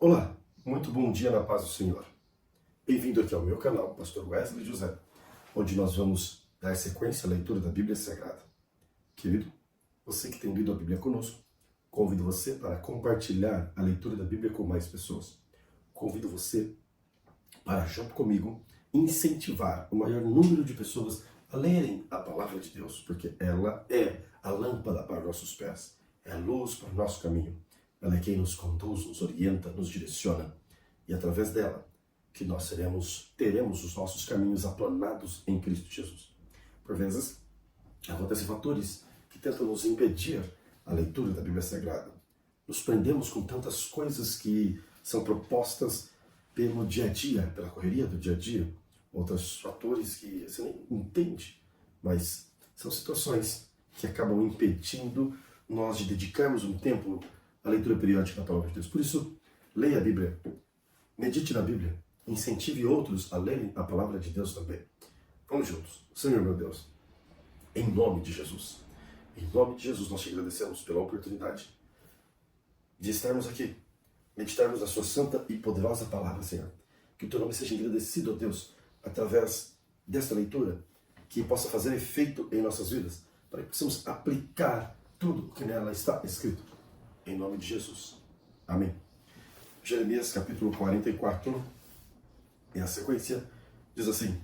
Olá, muito bom dia na paz do Senhor. Bem-vindo aqui ao meu canal, Pastor Wesley José, onde nós vamos dar sequência à leitura da Bíblia Sagrada. Querido, você que tem lido a Bíblia conosco, convido você para compartilhar a leitura da Bíblia com mais pessoas. Convido você para, junto comigo, incentivar o maior número de pessoas a lerem a Palavra de Deus, porque ela é a lâmpada para nossos pés, é a luz para o nosso caminho. Ela é quem nos conduz, nos orienta, nos direciona. E através dela que nós teremos os nossos caminhos aplanados em Cristo Jesus. Por vezes, acontecem fatores que tentam nos impedir a leitura da Bíblia Sagrada. Nos prendemos com tantas coisas que são propostas pelo dia a dia, pela correria do dia a dia. Outros fatores que você nem entende, mas são situações que acabam impedindo nós de dedicarmos um tempo à leitura periódica da Palavra de Deus. Por isso, leia a Bíblia, medite na Bíblia, incentive outros a lerem a Palavra de Deus também. Vamos juntos. Senhor meu Deus, em nome de Jesus, nós te agradecemos pela oportunidade de estarmos aqui, meditarmos a sua santa e poderosa palavra, Senhor. Que o teu nome seja engrandecido, ó Deus, através desta leitura, que possa fazer efeito em nossas vidas, para que possamos aplicar tudo o que nela está escrito. Em nome de Jesus. Amém. Jeremias capítulo 44, e a sequência diz assim: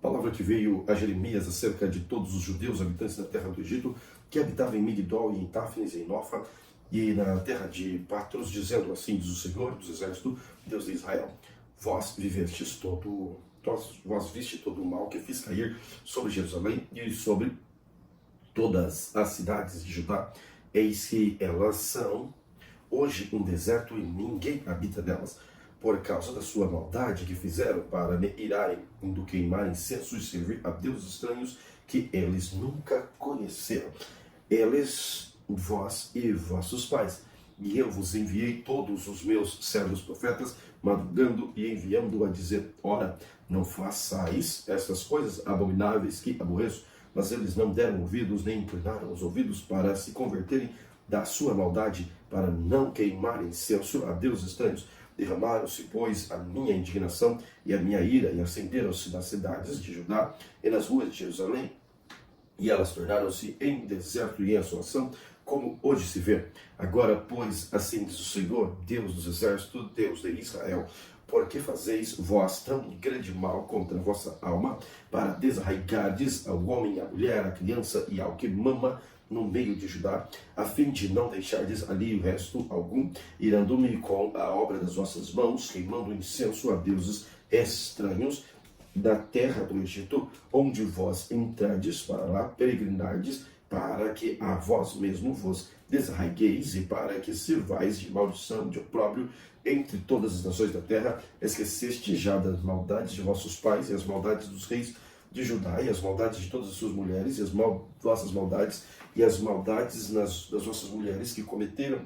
palavra que veio a Jeremias acerca de todos os judeus habitantes da terra do Egito, que habitavam em Migdol e em Táfnis e em Nofa, e na terra de Patros, dizendo: assim diz o Senhor dos Exércitos, Deus de Israel, vós viste todo o mal que fiz cair sobre Jerusalém e sobre todas as cidades de Judá. Eis que elas são hoje um deserto e ninguém habita nelas, por causa da sua maldade que fizeram para me irarem, indo queimar incenso e servir a deuses estranhos que eles nunca conheceram. Eles, vós e vossos pais. E eu vos enviei todos os meus servos profetas, madrugando e enviando a dizer: ora, não façais estas coisas abomináveis que aborreço. Mas eles não deram ouvidos, nem inclinaram os ouvidos para se converterem da sua maldade, para não queimarem incenso a deuses estranhos. Derramaram-se, pois, a minha indignação e a minha ira, e acenderam-se nas cidades de Judá e nas ruas de Jerusalém, e elas tornaram-se em deserto e em assolação, como hoje se vê. Agora, pois, assim diz o Senhor, Deus dos exércitos, Deus de Israel: por que fazeis vós tão grande mal contra a vossa alma, para desarraigardes ao homem, à mulher, à criança e ao que mama no meio de Judá, a fim de não deixardes ali o resto algum, irando-me com a obra das vossas mãos, queimando incenso a deuses estranhos da terra do Egito, onde vós entrardes para lá, peregrinardes, para que a vós mesmo vos desarraigueis e para que sirvais de maldição, de opróbrio entre todas as nações da terra. Esqueceste já das maldades de vossos pais e as maldades dos reis de Judá e as maldades de todas as suas mulheres e as vossas maldades e as maldades das vossas mulheres que cometeram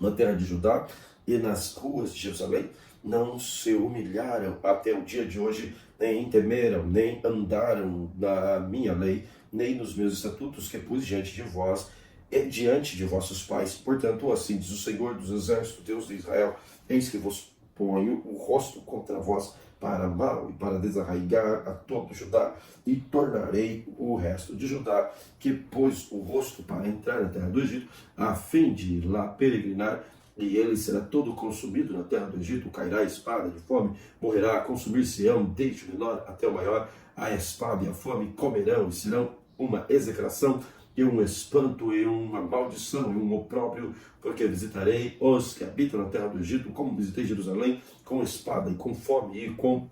na terra de Judá e nas ruas de Jerusalém. Não se humilharam até o dia de hoje, nem temeram, nem andaram na minha lei, nem nos meus estatutos que pus diante de vós e diante de vossos pais. Portanto, assim diz o Senhor dos Exércitos, Deus de Israel: eis que vos ponho o rosto contra vós para mal e para desarraigar a todo Judá, e tornarei o resto de Judá, que pôs o rosto para entrar na terra do Egito, a fim de ir lá peregrinar, e ele será todo consumido na terra do Egito. Cairá a espada de fome, morrerá, a consumir-se-ão desde o menor até o maior. A espada e a fome comerão, e serão uma execração e um espanto e uma maldição e um opróbrio, porque visitarei os que habitam na terra do Egito, como visitei Jerusalém, com espada e com fome e com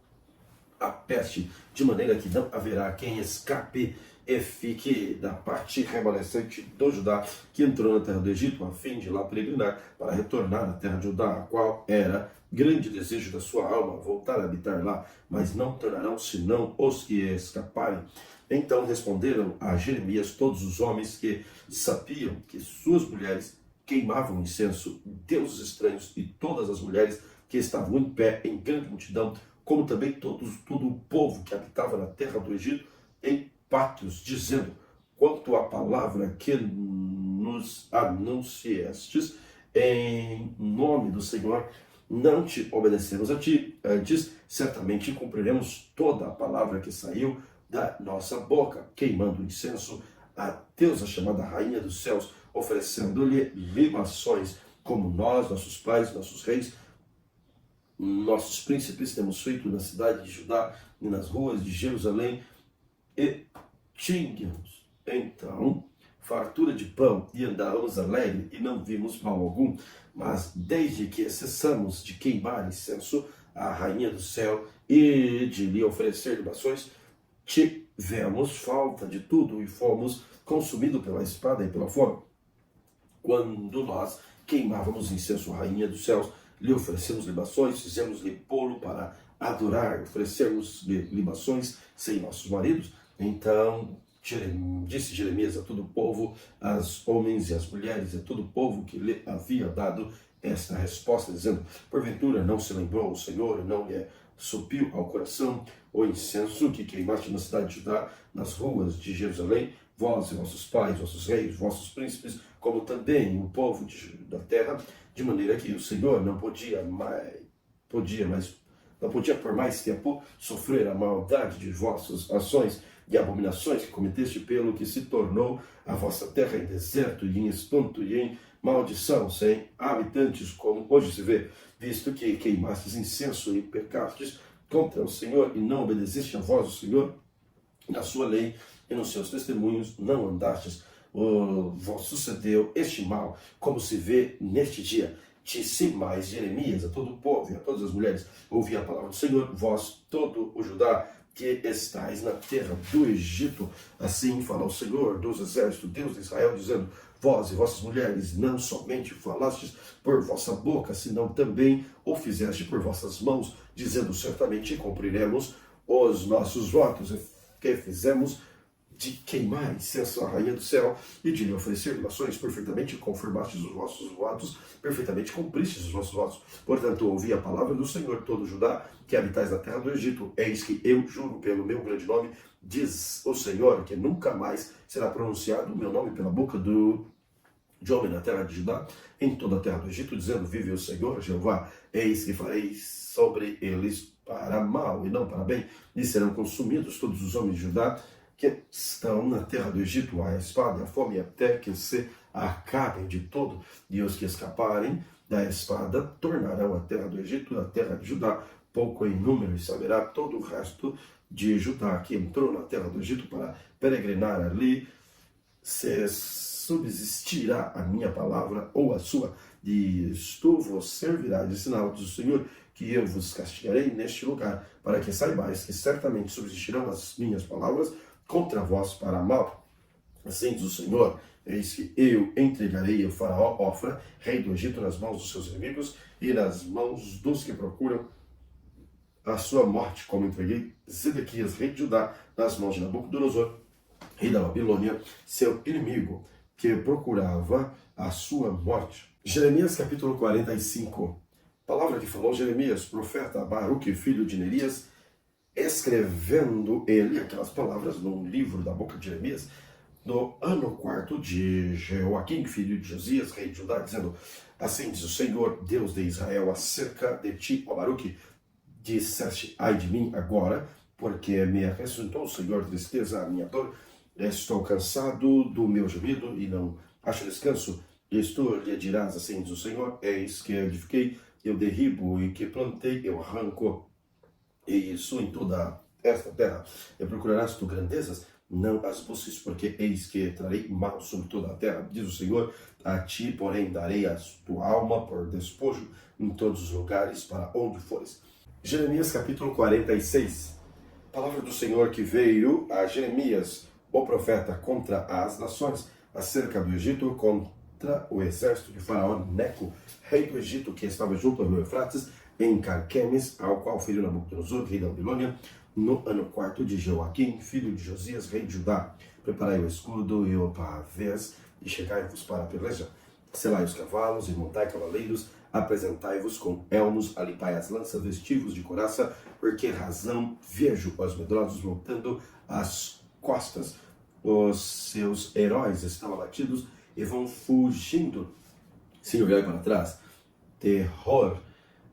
a peste, de maneira que não haverá quem escape e fique da parte remanescente do Judá, que entrou na terra do Egito, a fim de lá peregrinar, para retornar à terra de Judá, a qual era grande desejo da sua alma, voltar a habitar lá, mas não tornarão senão os que escaparem. Então responderam a Jeremias todos os homens que sabiam que suas mulheres queimavam incenso, deuses estranhos, e todas as mulheres que estavam em pé em grande multidão, como também todo o povo que habitava na terra do Egito, em Patros, dizendo: quanto à palavra que nos anunciastes em nome do Senhor, não te obedecemos a ti. Antes, certamente cumpriremos toda a palavra que saiu da nossa boca, queimando incenso a deusa chamada Rainha dos Céus, oferecendo-lhe libações, como nós, nossos pais, nossos reis, nossos príncipes temos feito na cidade de Judá e nas ruas de Jerusalém, e tínhamos então fartura de pão e andávamos alegre e não vimos mal algum. Mas desde que cessamos de queimar incenso à Rainha do Céu e de lhe oferecer libações, tivemos falta de tudo e fomos consumidos pela espada e pela fome. Quando nós queimávamos incenso à Rainha dos Céus, lhe oferecemos libações, fizemos-lhe bolo para adorar, oferecemos-lhe libações sem nossos maridos. Então disse Jeremias a todo o povo, aos homens e às mulheres, e a todo o povo que lhe havia dado esta resposta, dizendo: porventura não se lembrou o Senhor, não lhe subiu ao coração o incenso que queimaste na cidade de Judá, nas ruas de Jerusalém, vós e vossos pais, vossos reis, vossos príncipes, como também o povo da terra, de maneira que o Senhor não podia por mais tempo sofrer a maldade de vossas ações e abominações que cometeste, pelo que se tornou a vossa terra em deserto e em espanto e em maldição, sem habitantes, como hoje se vê, visto que queimastes incenso e pecastes contra o Senhor e não obedeceste a voz do Senhor, na sua lei e nos seus testemunhos não andastes. Vos sucedeu este mal, como se vê neste dia. Disse mais Jeremias a todo o povo e a todas as mulheres: ouvi a palavra do Senhor, vós, todo o Judá, que estáis na terra do Egito. Assim fala o Senhor dos exércitos, Deus de Israel, dizendo: vós e vossas mulheres não somente falastes por vossa boca, senão também o fizeste por vossas mãos, dizendo: certamente cumpriremos os nossos votos que fizemos de queimar incenso à Rainha do Céu e de lhe oferecer libações. Perfeitamente confirmastes os vossos votos, perfeitamente cumpristes os vossos votos. Portanto, ouvi a palavra do Senhor, todo Judá, que habitais na terra do Egito. Eis que eu juro pelo meu grande nome, diz o Senhor, que nunca mais será pronunciado o meu nome pela boca de homem na terra de Judá, em toda a terra do Egito, dizendo: vive o Senhor, Jeová, eis que farei sobre eles para mal e não para bem, e serão consumidos todos os homens de Judá que estão na terra do Egito, a espada e a fome, até que se acabem de todo, e os que escaparem da espada tornarão a terra do Egito, a terra de Judá, pouco em número, e saberá todo o resto de Judá que entrou na terra do Egito para peregrinar ali, se subsistirá a minha palavra ou a sua, e isto vos servirá de sinal do Senhor, que eu vos castigarei neste lugar, para que saibais que certamente subsistirão as minhas palavras contra vós para mal. Assim diz o Senhor: eis que eu entregarei o faraó Ofra, rei do Egito, nas mãos dos seus inimigos e nas mãos dos que procuram a sua morte, como entreguei Zedequias, rei de Judá, nas mãos de Nabucodonosor, rei da Babilônia, seu inimigo, que procurava a sua morte. Jeremias capítulo 45. Palavra que falou Jeremias, profeta, Baruque, filho de Nerias, escrevendo ele aquelas palavras num livro da boca de Jeremias, no ano 4 de Joaquim, filho de Josias, rei de Judá, dizendo: assim diz o Senhor, Deus de Israel, acerca de ti, ó Baruque, disseste: ai de mim agora, porque me acrescentou o Senhor tristeza à minha dor, estou cansado do meu gemido e não acho descanso. Isto lhe dirás: assim diz o Senhor, eis que edifiquei, eu derribo, e que plantei, eu arranco, e isso em toda esta terra. E procurarás tu grandezas, não as busques, porque eis que trarei mal sobre toda a terra, diz o Senhor. A ti, porém, darei a tua alma por despojo em todos os lugares para onde fores. Jeremias capítulo 46. Palavra do Senhor que veio a Jeremias, o profeta, contra as nações, acerca do Egito, contra o exército de Faraó Neco, rei do Egito, que estava junto ao rio Eufrates, em Carquemes, ao qual feriu Nabucodonosor, rei da Babilônia, no ano 4 de Joaquim, filho de Josias, rei de Judá. Preparai o escudo e o pavês, e chegai-vos para a peleja. Selai os cavalos e montai cavaleiros, apresentai-vos com elmos, alipai as lanças, vestivos de couraça, porque razão vejo os medrosos montando as costas. Os seus heróis estão abatidos e vão fugindo. Se olhai para trás, terror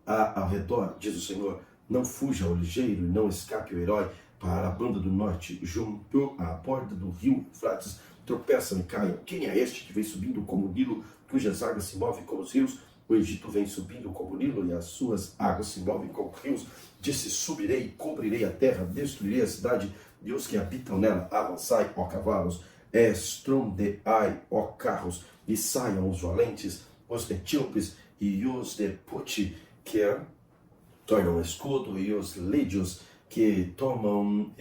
há ao redor, diz o Senhor. Não fuja ao ligeiro e não escape o herói para a banda do norte, junto à borda do rio Eufrates. Tropeçam e caiam. Quem é este que vem subindo como o Nilo, cujas águas se movem como os rios? O Egito vem subindo como o Nilo e as suas águas se movem como rios. Disse: subirei, cobrirei a terra, destruirei a cidade e os que habitam nela. Avançai, ó cavalos, estrondeai, ó carros, e saiam os valentes, os etíopes e os de Puti, que tornam escudo, e os lídios que tomam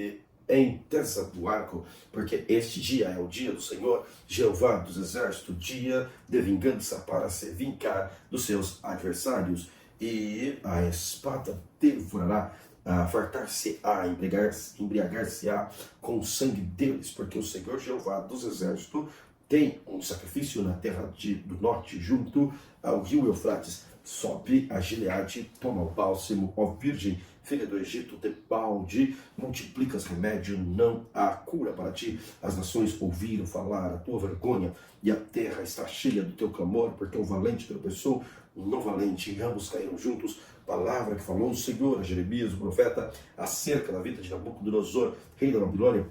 em tesa do arco, porque este dia é o dia do Senhor, Jeová dos exércitos, dia de vingança para se vingar dos seus adversários, e a espada devorará, fartar-se-á, embriagar-se-á com o sangue deles, porque o Senhor Jeová dos exércitos tem um sacrifício na terra do norte, junto ao rio Eufrates. Sobe a Gileade, toma o bálsamo, ó virgem, filha do Egito, de balde, multiplicas remédio, não há cura para ti. As nações ouviram falar a tua vergonha, e a terra está cheia do teu clamor, porque o valente tropeçou, o não valente, e ambos caíram juntos. Palavra que falou o Senhor a Jeremias, o profeta, acerca da vida de Nabucodonosor, rei da Babilônia,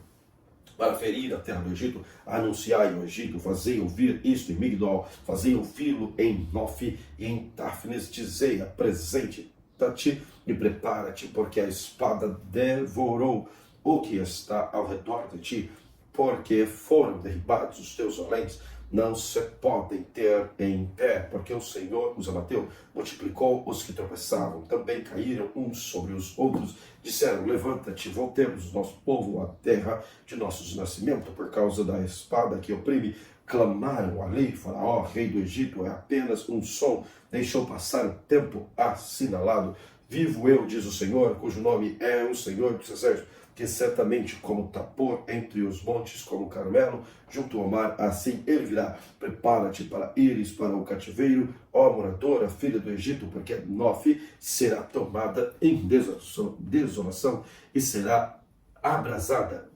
para ferir a terra do Egito. Anunciai o Egito, fazei ouvir isto em Migdol, fazei ouvi-lo em Nof e em Táfnis, dizei: apresente-te e prepara-te, porque a espada devorou o que está ao redor de ti, porque foram derribados os teus valentes, não se podem ter em pé, porque o Senhor os abateu, multiplicou os que tropeçavam, também caíram uns sobre os outros, disseram: levanta-te, voltemos o nosso povo à terra de nossos nascimentos, por causa da espada que oprime. Clamaram a lei, Faraó, rei do Egito, é apenas um som, deixou passar o tempo assinalado. Vivo eu, diz o Senhor, cujo nome é o Senhor dos exércitos, que certamente como Tapor entre os montes, como Carmelo, junto ao mar, assim ele virá. Prepara-te para ires para o cativeiro, ó moradora, filha do Egito, porque Nof será tomada em desolação e será abrasada,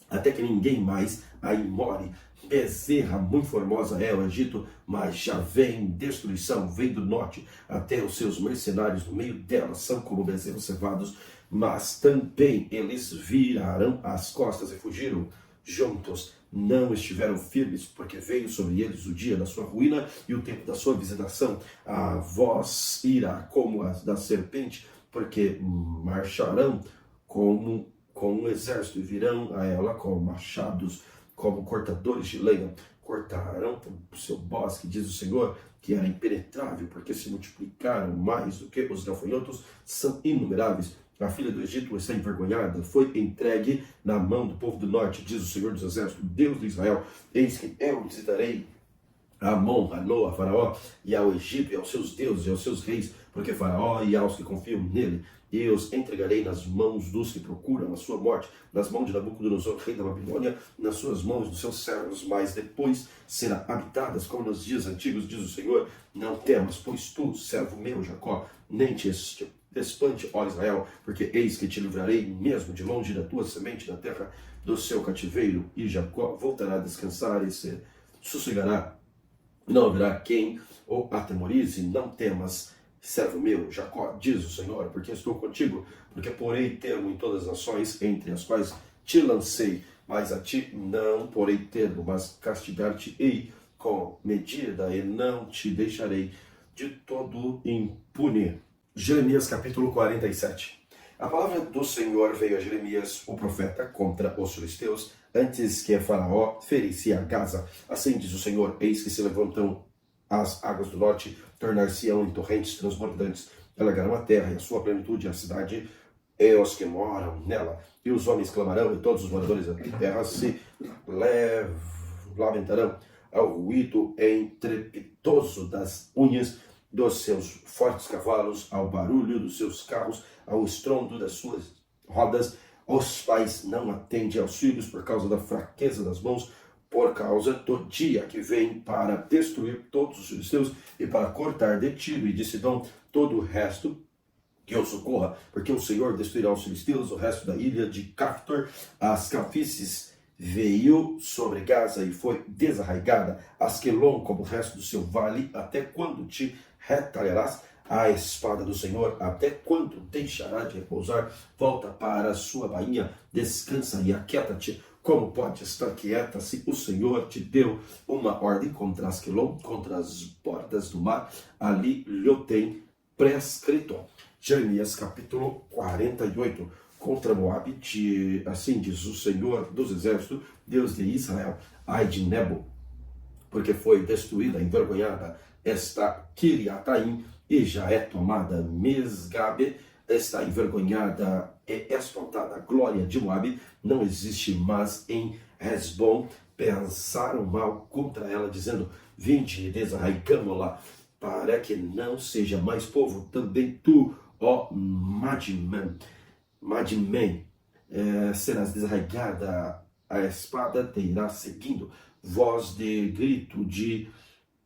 até que ninguém mais aí more. Bezerra muito formosa é o Egito, mas já vem destruição, vem do norte, até os seus mercenários no meio dela são como bezerros cevados, mas também eles viraram as costas e fugiram juntos. Não estiveram firmes, porque veio sobre eles o dia da sua ruína e o tempo da sua visitação. A voz irá como a da serpente, porque marcharão com um exército e virão a ela com machados, como cortadores de lenha. Cortarão o seu bosque, diz o Senhor, que era impenetrável, porque se multiplicaram mais do que os gafanhotos, são inumeráveis. A filha do Egito está envergonhada, foi entregue na mão do povo do norte, diz o Senhor dos exércitos, Deus de Israel. Eis que eu visitarei a Amon, a Noa, a Faraó, e ao Egito, e aos seus deuses, e aos seus reis, porque Faraó e aos que confiam nele, eu os entregarei nas mãos dos que procuram a sua morte, nas mãos de Nabucodonosor, rei da Babilônia, nas suas mãos dos seus servos, mas depois será habitadas como nos dias antigos, diz o Senhor. Não temas, pois tu, servo meu, Jacó, nem te espante, ó Israel, porque eis que te livrarei mesmo de longe da tua semente da terra do seu cativeiro, e Jacó voltará a descansar e se sossegará. Não haverá quem o atemorize. Não temas, servo meu, Jacó, diz o Senhor, porque estou contigo, porque porei termo em todas as nações entre as quais te lancei, mas a ti não porei termo, mas castigar-te-ei com medida e não te deixarei de todo impune. Jeremias capítulo 47. A palavra do Senhor veio a Jeremias, o profeta, contra os filisteus, antes que Faraó ferisse a Gaza. Assim diz o Senhor: eis que se levantam as águas do norte, tornar-se-ão em torrentes transbordantes, alagarão a terra e a sua plenitude, a cidade e os que moram nela. E os homens clamarão, e todos os moradores da terra se lamentarão ao ruído estrepitoso das unhas dos seus fortes cavalos, ao barulho dos seus carros, ao estrondo das suas rodas. Os pais não atendem aos filhos por causa da fraqueza das mãos, por causa do dia que vem para destruir todos os filisteus e para cortar de Tiro e de Sidom todo o resto que eu socorra, porque o Senhor destruirá os filisteus, o resto da ilha de Caftor. As calvícies veio sobre Gaza e foi desarraigada, Asquelon como o resto do seu vale. Até quando te retalharás? a espada do Senhor? Até quando deixará de repousar? Volta para a sua bainha, descansa e aquieta-te. Como pode estar quieta se o Senhor te deu uma ordem contra Asquelon, contra as bordas do mar? Ali lhe tem prescrito. Jeremias capítulo 48. Contra Moabe, assim diz o Senhor dos Exércitos, Deus de Israel: ai de Nebo, porque foi destruída, envergonhada esta Kiriataim, e já é tomada Mesgabe, está envergonhada e espantada. A glória de Moabe não existe mais em Hesbom. Pensaram mal contra ela, dizendo: vinde, desarraigamo-la, para que não seja mais povo. Também tu, ó Madmen, serás desarraigada, a espada te irá seguindo. Voz de grito de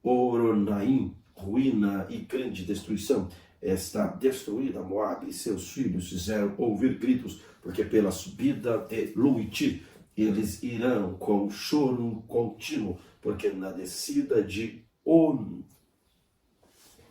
Oronaim, ruína e grande destruição. Está destruída Moabe, e seus filhos fizeram ouvir gritos, porque pela subida de Luiti eles irão com choro contínuo, porque na descida de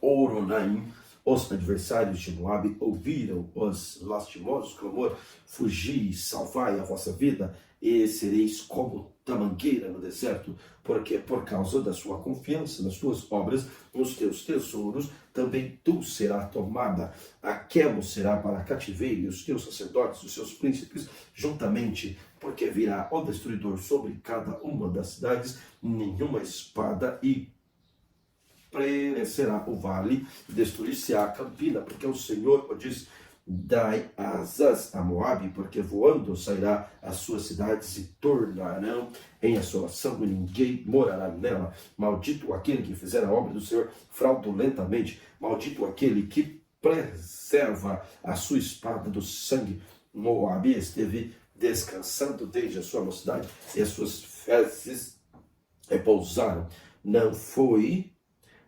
Oronaim os adversários de Moabe ouviram os lastimosos clamor: fugi, salvai a vossa vida, e sereis como tamangueira no deserto, porque por causa da sua confiança nas tuas obras, nos teus tesouros, também tu serás tomada. A Quemo será para cativeiro, e os teus sacerdotes, os seus príncipes, juntamente, porque virá o destruidor sobre cada uma das cidades, nenhuma espada, e perecerá o vale, destruir-se-á a campina, porque o Senhor o diz: dai asas a Moabe, porque voando sairá as suas cidades e tornarão em assolação, e ninguém morará nela. Maldito aquele que fizer a obra do Senhor fraudulentamente, maldito aquele que preserva a sua espada do sangue. Moabe esteve descansando desde a sua mocidade, e as suas fezes repousaram. Não foi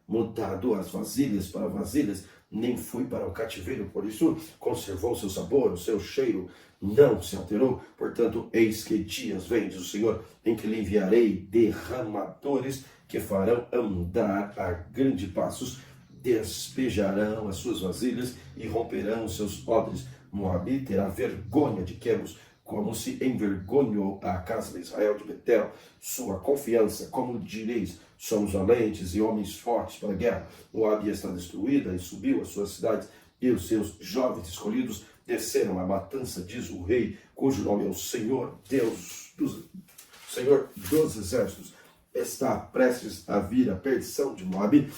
mudado as vasilhas para vasilhas, nem fui para o cativeiro, por isso conservou seu sabor, o seu cheiro não se alterou. Portanto, eis que dias vem, diz o Senhor, em que lhe enviarei derramadores que farão andar a grandes passos, despejarão as suas vasilhas e romperão os seus odres. Moabe terá vergonha de Quemos, como se envergonhou a casa de Israel de Betel. Sua confiança, como direis, somos valentes e homens fortes para a guerra. Moabe está destruída e subiu as suas cidades, e os seus jovens escolhidos desceram à matança, diz o rei, cujo nome é o Senhor, Senhor dos Exércitos. Está prestes a vir a perdição de Moabe.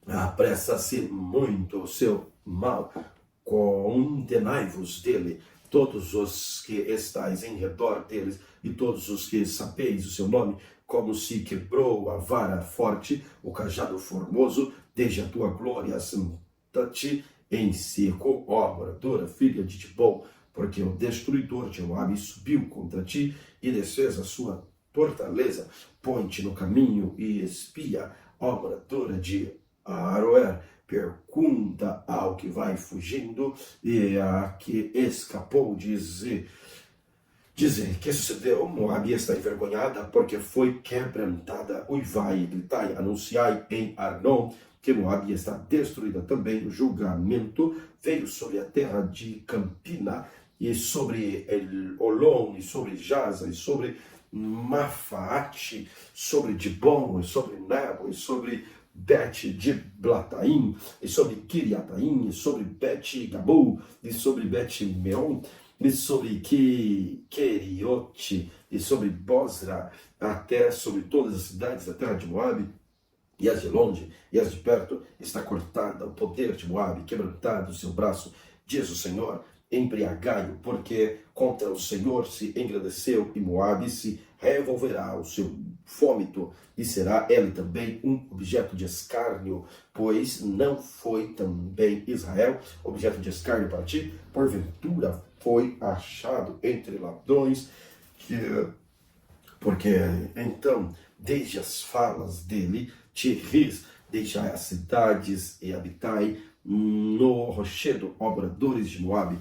Apressa-se muito o seu mal. Condenai-vos dele, todos os que estáis em redor deles, e todos os que sabeis o seu nome, como se quebrou a vara forte, o cajado formoso, desde a tua glória senta-te em seco, ó moradora, filha de Dibon, porque o destruidor de Moabe subiu contra ti e desfez a sua fortaleza. Põe-te no caminho e espia, ó moradora de Aroer. Pergunta ao que vai fugindo e a que escapou, dizer que sucedeu. Moabe está envergonhada, porque foi quebrantada. Uivai e gritai, anunciai em Arnon que Moabe está destruída também. O julgamento veio sobre a terra de Campina, e sobre Olom, e sobre Jaza, e sobre Mafaate, sobre Dibon, e sobre Nebo, e sobre Bet-Diblataim, e sobre Kiriataim, e sobre Bet-Gabou, e sobre Bet-Meon, e sobre Keriote, e sobre Bosra, até sobre todas as cidades da terra de Moabe, e as de longe, e as de perto, está cortada o poder de Moabe, quebrantado o seu braço, diz o Senhor. Embriagai-o, porque contra o Senhor se engrandeceu, e Moabe se revolverá o seu vômito, e será ele também um objeto de escárnio, pois não foi também Israel objeto de escárnio para ti? Porventura foi achado entre ladrões, porque então, desde as falas dele, te ris, deixai as cidades e habitai no rochedo, ó moradores de Moabe,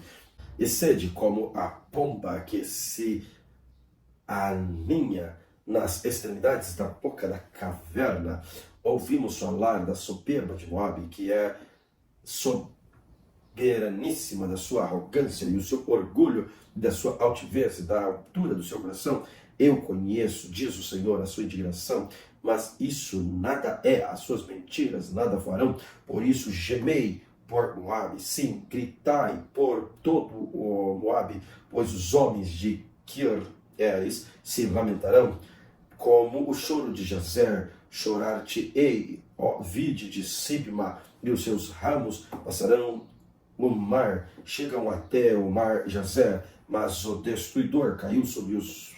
e sede como a pomba que se aninha nas extremidades da boca da caverna. Ouvimos falar da soberba de Moabe, que é soberaníssima da sua arrogância e o seu orgulho, da sua altivez, da altura do seu coração. Eu conheço, diz o Senhor, a sua indignação, mas isso nada é, as suas mentiras nada farão. Por isso gemei por Moabe, sim, gritai por todo o Moabe, pois os homens de Kir-Eres se lamentarão, como o choro de Jazer, chorar-te-ei, ó vide de Sibma, e os seus ramos passarão no mar, chegam até o mar Jazer, mas o destruidor caiu sobre os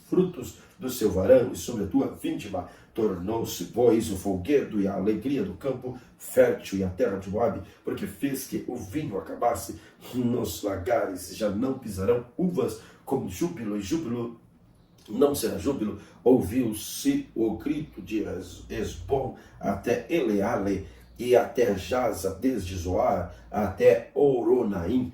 frutos do seu varão e sobre a tua vindima. Tornou-se, pois, o folguedo e a alegria do campo fértil e a terra de Moabe, porque fez que o vinho acabasse nos lagares, já não pisarão uvas com júbilo, e júbilo não será júbilo. Ouviu-se o grito de Esbom até Eleale, e até Jaza, desde Zoar até Oronaim.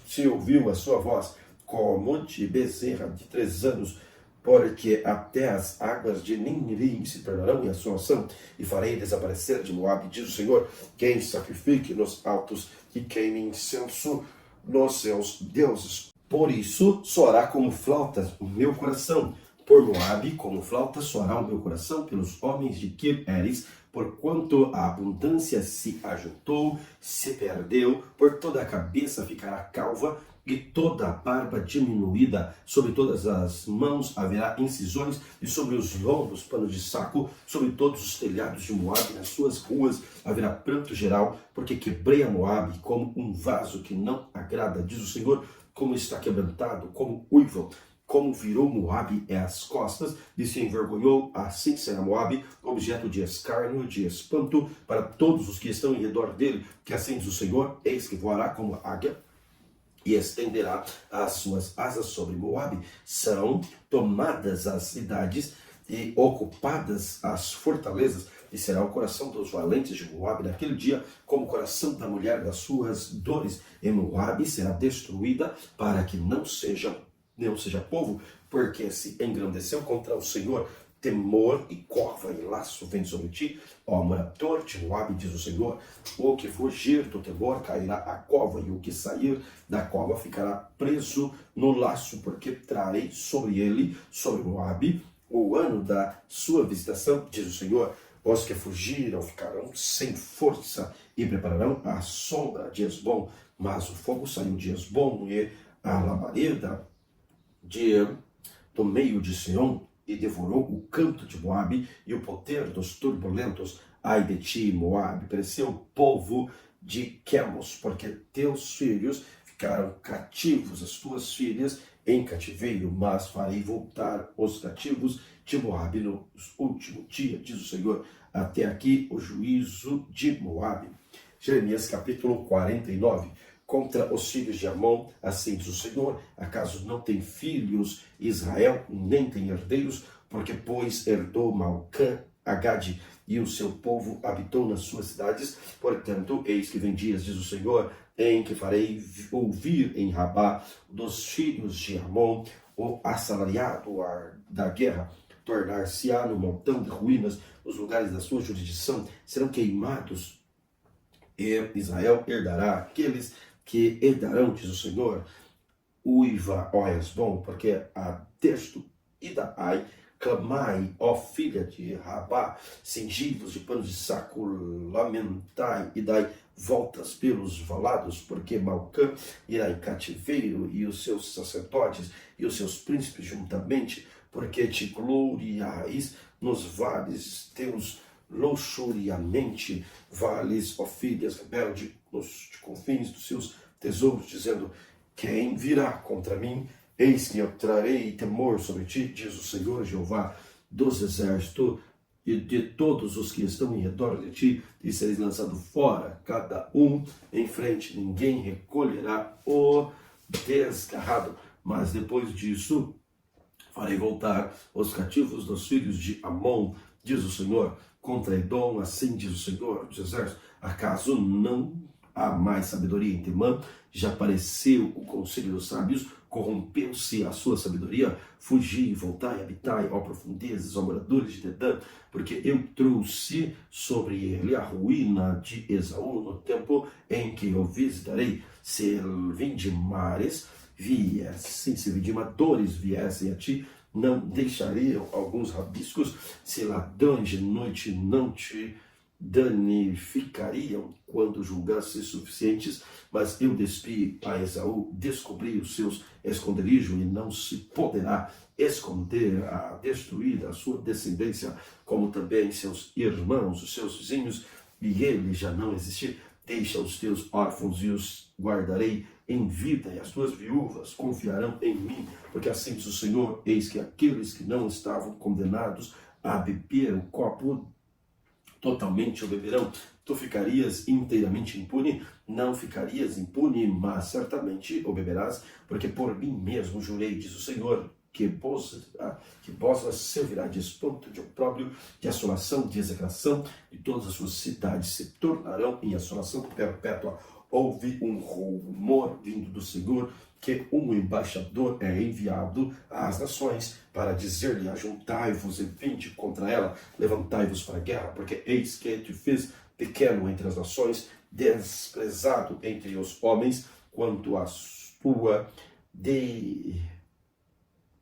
Se ouviu a sua voz como de bezerra de 3 anos, porque até as águas de Ninrim se tornarão em assolação, e farei desaparecer de Moabe, diz o Senhor, quem sacrifique nos altos e queime incenso nos seus deuses. Por isso soará como flauta o meu coração, por Moabe como flauta soará o meu coração pelos homens de Kir-Eres, porquanto a abundância se ajuntou, se perdeu, por toda a cabeça ficará calva, e toda a barba diminuída, sobre todas as mãos haverá incisões, e sobre os lombos panos de saco, sobre todos os telhados de Moabe, nas suas ruas haverá pranto geral, porque quebrei a Moabe como um vaso que não agrada, diz o Senhor, como está quebrantado, como uiva, como virou Moabe é as costas, e se envergonhou, assim será Moabe, objeto de escárnio, de espanto, para todos os que estão em redor dele, que assim diz o Senhor, eis que voará como águia, e estenderá as suas asas sobre Moabe. São tomadas as cidades e ocupadas as fortalezas, e será o coração dos valentes de Moabe naquele dia como o coração da mulher das suas dores. E Moabe será destruída para que não seja povo, porque se engrandeceu contra o Senhor. Temor e cova e laço vem sobre ti, ó morador de Moabe, diz o Senhor. O que fugir do temor cairá à cova, e o que sair da cova ficará preso no laço, porque trarei sobre ele, sobre Moabe, o ano da sua visitação, diz o Senhor. Os que fugiram ficarão sem força e prepararão a sombra de Esbom, mas o fogo saiu de Esbom e a labareda do meio de Sião, e devorou o canto de Moabe e o poder dos turbulentos. Ai de ti, Moabe, pereceu o povo de Quemos, porque teus filhos ficaram cativos, as tuas filhas em cativeiro, mas farei voltar os cativos de Moabe no último dia, diz o Senhor. Até aqui o juízo de Moabe. Jeremias capítulo 49. Contra os filhos de Amon, assim diz o Senhor, acaso não tem filhos Israel, nem tem herdeiros, porque pois herdou Malcã, Agade, e o seu povo habitou nas suas cidades. Portanto, eis que vem dias, diz o Senhor, em que farei ouvir em Rabá dos filhos de Amon o assalariado da guerra, tornar-se-á no montão de ruínas, os lugares da sua jurisdição serão queimados, e Israel herdará aqueles que herdarão, diz o Senhor. Uiva, ó Esbom, porque a texto e da ai, clamai, ó filha de Rabá, cingivos de panos de saco, lamentai e dai voltas pelos valados, porque Malcã irá em cativeiro, e os seus sacerdotes e os seus príncipes juntamente, porque te gloriais nos vales teus, luxuriamente vales, ó filhas rebelde, nos confins dos seus tesouros, dizendo, quem virá contra mim? Eis que eu trarei temor sobre ti, diz o Senhor Jeová dos exércitos, e de todos os que estão em redor de ti, e sereis lançado fora, cada um em frente, ninguém recolherá o desgarrado. Mas depois disso, farei voltar os cativos dos filhos de Amon, diz o Senhor, contra Edom, assim diz o Senhor dos exércitos. Acaso não há mais sabedoria em Temã, já apareceu o conselho dos sábios, corrompeu-se a sua sabedoria, fugi, voltai, habitai, ó profundezas, ó moradores de Dedã, porque eu trouxe sobre ele a ruína de Esaú no tempo em que eu visitarei. Se vindimares viessem, se vindimadores viessem a ti, não deixariam alguns rabiscos, se ladrões de noite não te danificariam quando julgasse suficientes, mas eu despi a Esaú, descobri os seus esconderijos e não se poderá esconder a destruir a sua descendência, como também seus irmãos, os seus vizinhos, e ele já não existe. Deixa os teus órfãos e os guardarei em vida, e as tuas viúvas confiarão em mim, porque assim diz o Senhor, eis que aqueles que não estavam condenados a beber o copo totalmente o beberão. Tu ficarias inteiramente impune? Não ficarias impune, mas certamente o beberás, porque por mim mesmo jurei, diz o Senhor, que Bosra servirá de espanto, de opróbrio, de assolação, de execração, e todas as suas cidades se tornarão em assolação perpétua. Houve um rumor vindo do Senhor, que um embaixador é enviado às nações para dizer-lhe: ajuntai-vos e vinde contra ela, levantai-vos para a guerra, porque eis que te fiz pequeno entre as nações, desprezado entre os homens, quanto à tua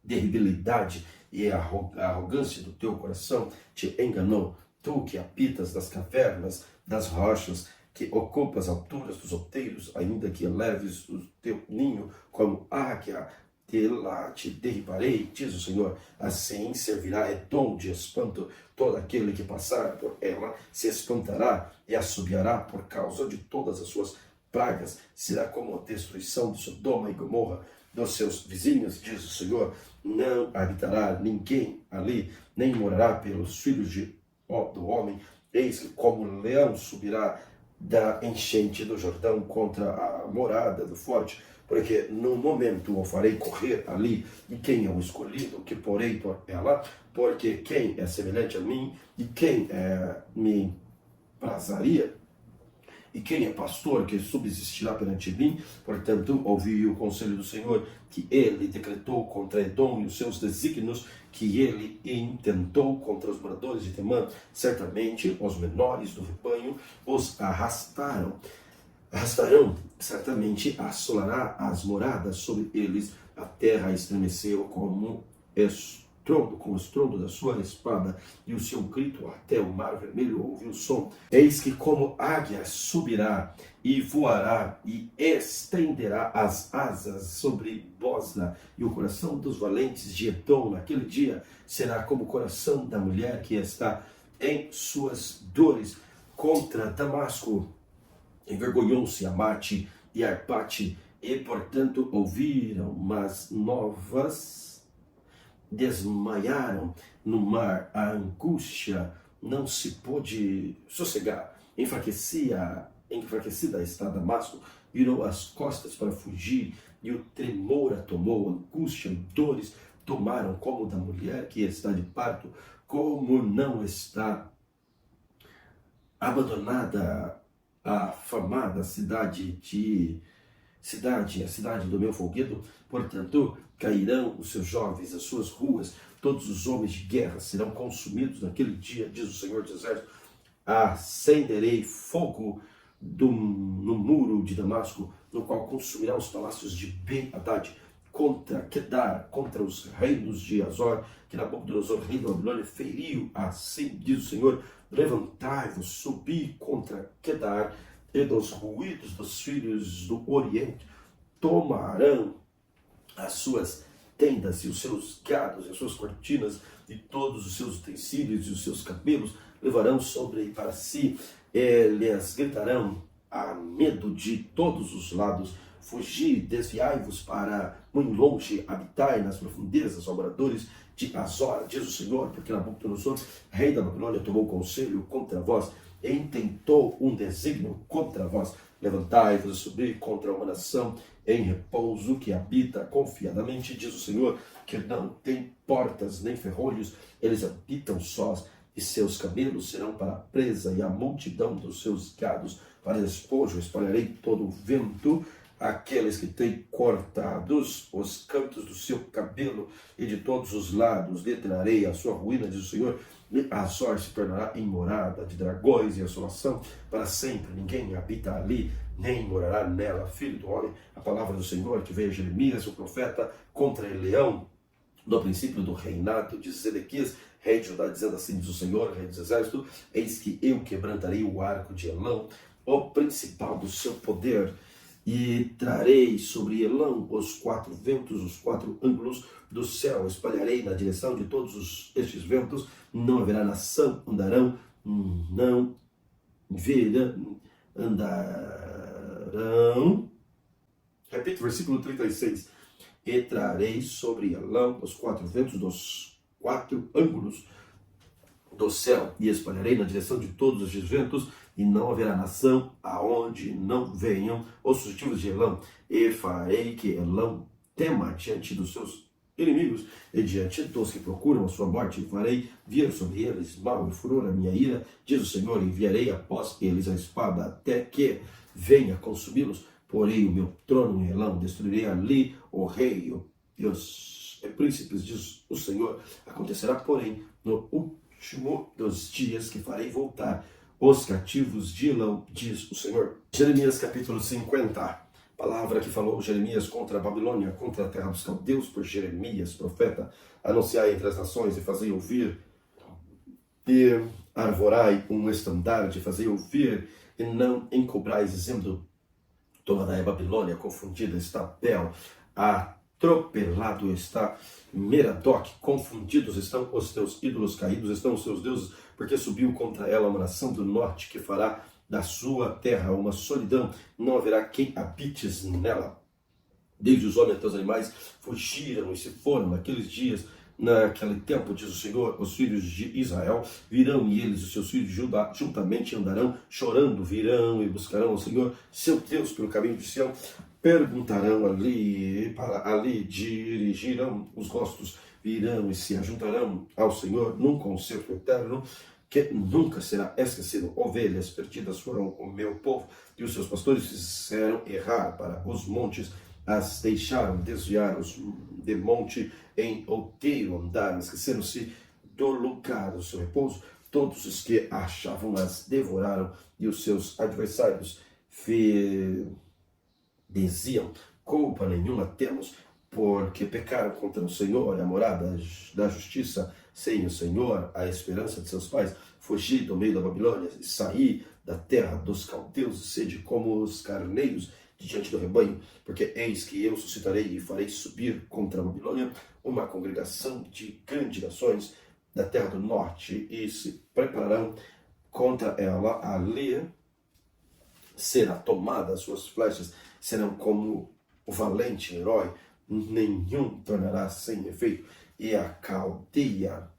derribilidade e a arrogância do teu coração te enganou. Tu que habitas nas cavernas das rochas, que ocupas alturas dos outeiros, ainda que eleves o teu ninho como águia, de lá te derribarei, diz o Senhor. Assim servirá Edom de espanto, todo aquele que passar por ela se espantará e assobiará por causa de todas as suas pragas. Será como a destruição de Sodoma e Gomorra, dos seus vizinhos, diz o Senhor. Não habitará ninguém ali, nem morará pelos filhos do homem. Eis que como um leão subirá da enchente do Jordão contra a morada do forte, porque no momento o farei correr ali, e quem é o escolhido que porei por ela, porque quem é semelhante a mim, e quem me prazaria, e quem é pastor que subsistirá perante mim? Portanto, ouvi o conselho do Senhor, que ele decretou contra Edom e os seus desígnios, que ele intentou contra os moradores de Temã. Certamente os menores do rebanho os arrastarão, certamente assolará as moradas sobre eles. A terra estremeceu como estrondo, com o estrondo da sua espada, e o seu grito até o mar vermelho ouviu o som. Eis que como águia subirá e voará e estenderá as asas sobre Bosra, e o coração dos valentes de Edom naquele dia será como o coração da mulher que está em suas dores. Contra Damasco envergonhou-se Amate e Arpate, e portanto ouviram, mas novas desmaiaram no mar. A angústia não se pôde sossegar. Enfraquecida está Damasco, virou as costas para fugir, e o tremor a tomou, angústia e dores tomaram como da mulher que está de parto, como não está abandonada a famada cidade, a cidade do meu folguedo. Portanto, cairão os seus jovens, as suas ruas, todos os homens de guerra serão consumidos naquele dia, diz o Senhor dos Exércitos. Acenderei fogo no muro de Damasco, no qual consumirá os palácios de Ben-Hadad, contra Quedar, contra os reinos de Azor, que Nabucodonosor, rei da Babilônia, feriu. Assim diz o Senhor: levantai-vos, subi contra Quedar, e dos ruídos dos filhos do Oriente tomarão as suas tendas e os seus gados e as suas cortinas e todos os seus utensílios e os seus cabelos levarão sobre para si. Eles gritarão a medo de todos os lados: fugi, desviai-vos para muito longe, habitai nas profundezas, ó moradores de Azor, diz o Senhor, porque Nabucodonosor, rei da Babilônia, tomou conselho contra vós e intentou um desígnio contra vós. Levantai-vos e subi contra uma nação em repouso, que habita confiadamente, diz o Senhor, que não tem portas nem ferrolhos, eles habitam sós, e seus camelos serão para presa, e a multidão dos seus gados para despojo. Espalharei todo o vento, aqueles que têm cortados os cantos do seu cabelo, e de todos os lados lhe trarei a sua ruína, diz o Senhor. E Azor se tornará em morada de dragões e assolação para sempre. Ninguém habita ali, nem morará nela. Filho do homem, a palavra do Senhor que veio a Jeremias, o profeta, contra Eleão, no princípio do reinado de Zedequias, rei de Judá, dizendo assim, diz o Senhor, rei dos exércitos: eis que eu quebrantarei o arco de Elão, o principal do seu poder, e trarei sobre Elão os 4 ventos, os 4 ângulos do céu. Espalharei na direção de todos estes ventos, não haverá nação, não andarão. Repito, versículo 36. E trarei sobre Elão os 4 ventos dos 4 ângulos do céu, e espalharei na direção de todos estes ventos, e não haverá nação aonde não venham os fugitivos de Elão. E farei que Elão tema diante dos seus inimigos, e diante dos que procuram a sua morte, farei vir sobre eles mal e furor a minha ira, diz o Senhor, e enviarei após eles a espada, até que venha consumi-los. Porei o meu trono em Elão, destruirei ali o rei e os príncipes, diz o Senhor. Acontecerá, porém, no último dos dias, que farei voltar os cativos de Elão, diz o Senhor. Jeremias capítulo 50. Palavra que falou Jeremias contra a Babilônia, contra a terra dos caldeus, por Jeremias, profeta. Anunciai entre as nações e fazei ouvir, e arvorai um estandarte, fazei ouvir, e não encobrais, dizendo: tomada é Babilônia, confundida está Bel, atropelado está Merodach, confundidos estão os teus ídolos, caídos estão os seus deuses, porque subiu contra ela uma nação do norte, que fará da sua terra uma solidão, não haverá quem habites nela. Desde os homens até os animais fugiram e se foram naqueles dias. Naquele tempo, diz o Senhor, os filhos de Israel virão, e eles, os seus filhos de Judá, juntamente andarão chorando, virão e buscarão ao Senhor, seu Deus, pelo caminho de Sião. Perguntarão ali, para ali dirigirão os rostos, virão e se ajuntarão ao Senhor num concerto eterno, que nunca será esquecido. Ovelhas perdidas foram o meu povo, e os seus pastores fizeram errar para os montes, as deixaram desviar de monte em outeiro andaram, esqueceram-se do lugar do seu repouso. Todos os que achavam as devoraram, e os seus adversários diziam: culpa nenhuma temos, porque pecaram contra o Senhor, e a morada da justiça sem o Senhor, a esperança de seus pais. Fugi do meio da Babilônia, e saí da terra dos caldeus, e sede como os carneiros diante do rebanho, porque eis que eu suscitarei e farei subir contra a Babilônia uma congregação de grandes nações da terra do norte, e se prepararão contra ela. Ali será tomada, as suas flechas serão como o valente herói, nenhum tornará sem efeito, e a caldeia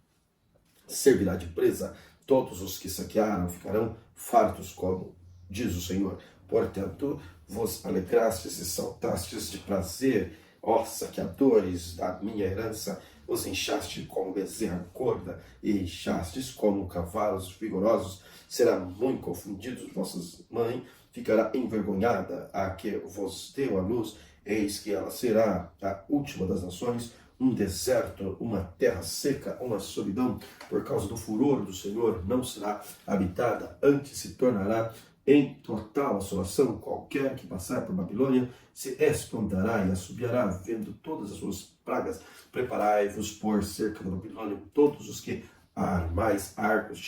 servirá de presa. Todos os que saquearam ficarão fartos, como diz o Senhor. Portanto, vos alegrastes e saltastes de prazer, ó saqueadores da minha herança. Vos inchaste como bezerra gorda, e inchastes como cavalos vigorosos. Será muito confundidos vossas mães, ficará envergonhada a que vos deu a luz. Eis que ela será a última das nações, um deserto, uma terra seca, uma solidão. Por causa do furor do Senhor não será habitada, antes se tornará em total assolação. Qualquer que passar por Babilônia se espantará e assobiará, vendo todas as suas pragas. Preparai-vos por cerca da Babilônia, todos os que armais arcos,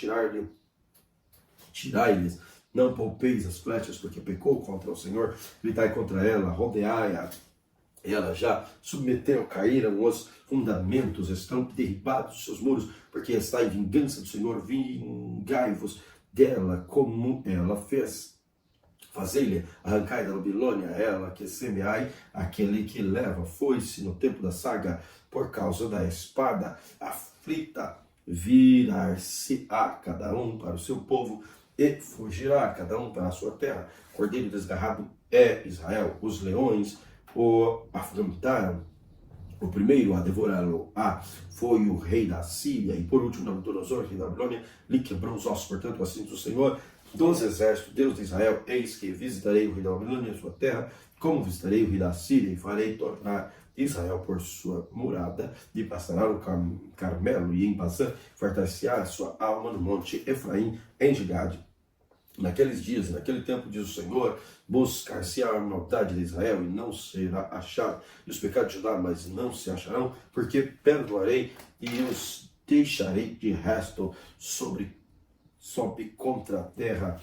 tirai-lhes, não poupeis as flechas, porque pecou contra o Senhor. Gritai contra ela, rodeai-a. Ela já submeteu, caíram os fundamentos, estão derribados os seus muros, porque está em vingança do Senhor. Vingai-vos dela como ela fez. Fazei-lhe, arrancai da Babilônia, ela que semeai, aquele que leva foice no tempo da saga, por causa da espada aflita. Virar-se-á cada um para o seu povo, e fugirá cada um para a sua terra. Cordeiro desgarrado é Israel, os leões o afrontaram, O primeiro a devorá-lo foi o rei da Síria, e por último Nabucodonosor, rei da Babilônia, lhe quebrou os ossos. Portanto, assim diz o Senhor dos exércitos, Deus de Israel: eis que visitarei o rei da Babilônia e a sua terra, como visitarei o rei da Síria, e farei tornar Israel por sua morada, e passará no Carmelo e em Bazã, fartar-se-á a sua alma no monte Efraim, em Gilgade. Naqueles dias, naquele tempo, diz o Senhor, buscar-se-á a maldade de Israel e não será achado, e os pecados de Judá, mas não se acharão, porque perdoarei e os deixarei de resto sobe contra a terra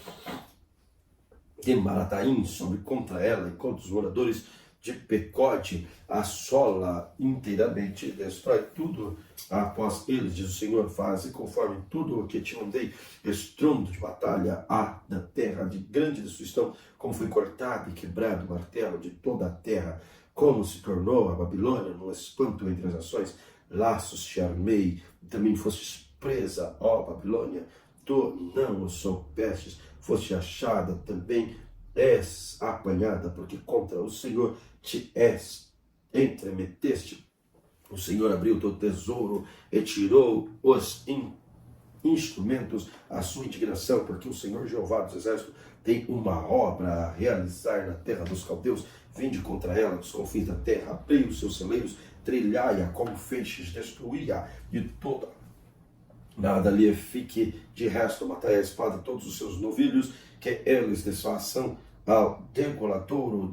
de Marataim, sobe contra ela e contra os moradores de Pecode, assola inteiramente, destrói tudo após eles, diz o Senhor: faze conforme tudo o que te mandei, estrondo de batalha há na terra, de grande destruição, como foi cortado e quebrado o martelo de toda a terra, como se tornou a Babilônia num espanto entre as nações. Laços te armei, também fostes presa, ó Babilônia, tu não o soubestes, foste achada, também és apanhada, porque contra o Senhor te entremeteste. O Senhor abriu teu tesouro e tirou os instrumentos à sua indignação, porque o Senhor Jeová dos exércitos tem uma obra a realizar na terra dos caldeus. Vinde contra ela dos confins da terra, abri os seus celeiros, trilhai-a como feixes, destruí-a de toda. Nada lhe fique de resto, matai a espada todos os seus novilhos, que eles desfaçam ao degoladouro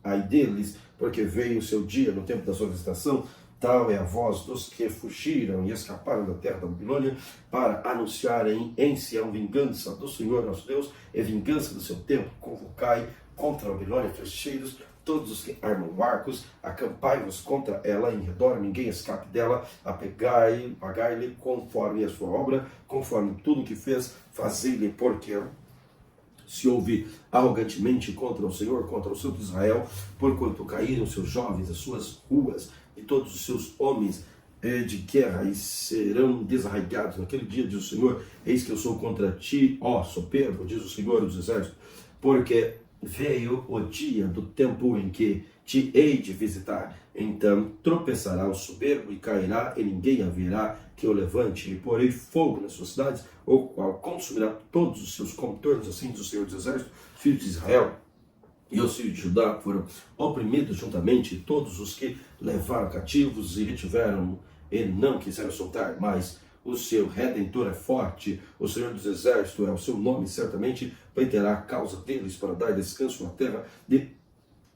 ai deles, porque veio o seu dia no tempo da sua visitação. Tal é a voz dos que fugiram e escaparam da terra da Babilônia, para anunciarem em Sião vingança do Senhor nosso Deus e vingança do seu tempo. Convocai contra a Babilônia flecheiros, todos os que armam arcos, acampai-vos contra ela em redor, ninguém escape dela, pagai-lhe conforme a sua obra, conforme tudo que fez, fazei-lhe, porque se ouve arrogantemente contra o Senhor, contra o seu de Israel, porquanto caíram seus jovens, as suas ruas, e todos os seus homens de guerra, e serão desarraigados naquele dia, diz o Senhor: eis que eu sou contra ti, ó soberbo, diz o Senhor dos exércitos, porque veio o dia do tempo em que te hei de visitar. Então tropeçará o soberbo e cairá, e ninguém haverá que o levante, e porei fogo nas suas cidades, o qual consumirá todos os seus contornos, assim diz o Senhor dos exércitos. Filhos de Israel e os filhos de Judá foram oprimidos juntamente, todos os que levaram cativos e retiveram e não quiseram soltar, mas o seu Redentor é forte, o Senhor dos exércitos é o seu nome, certamente pleiteará a causa deles para dar descanso na terra, de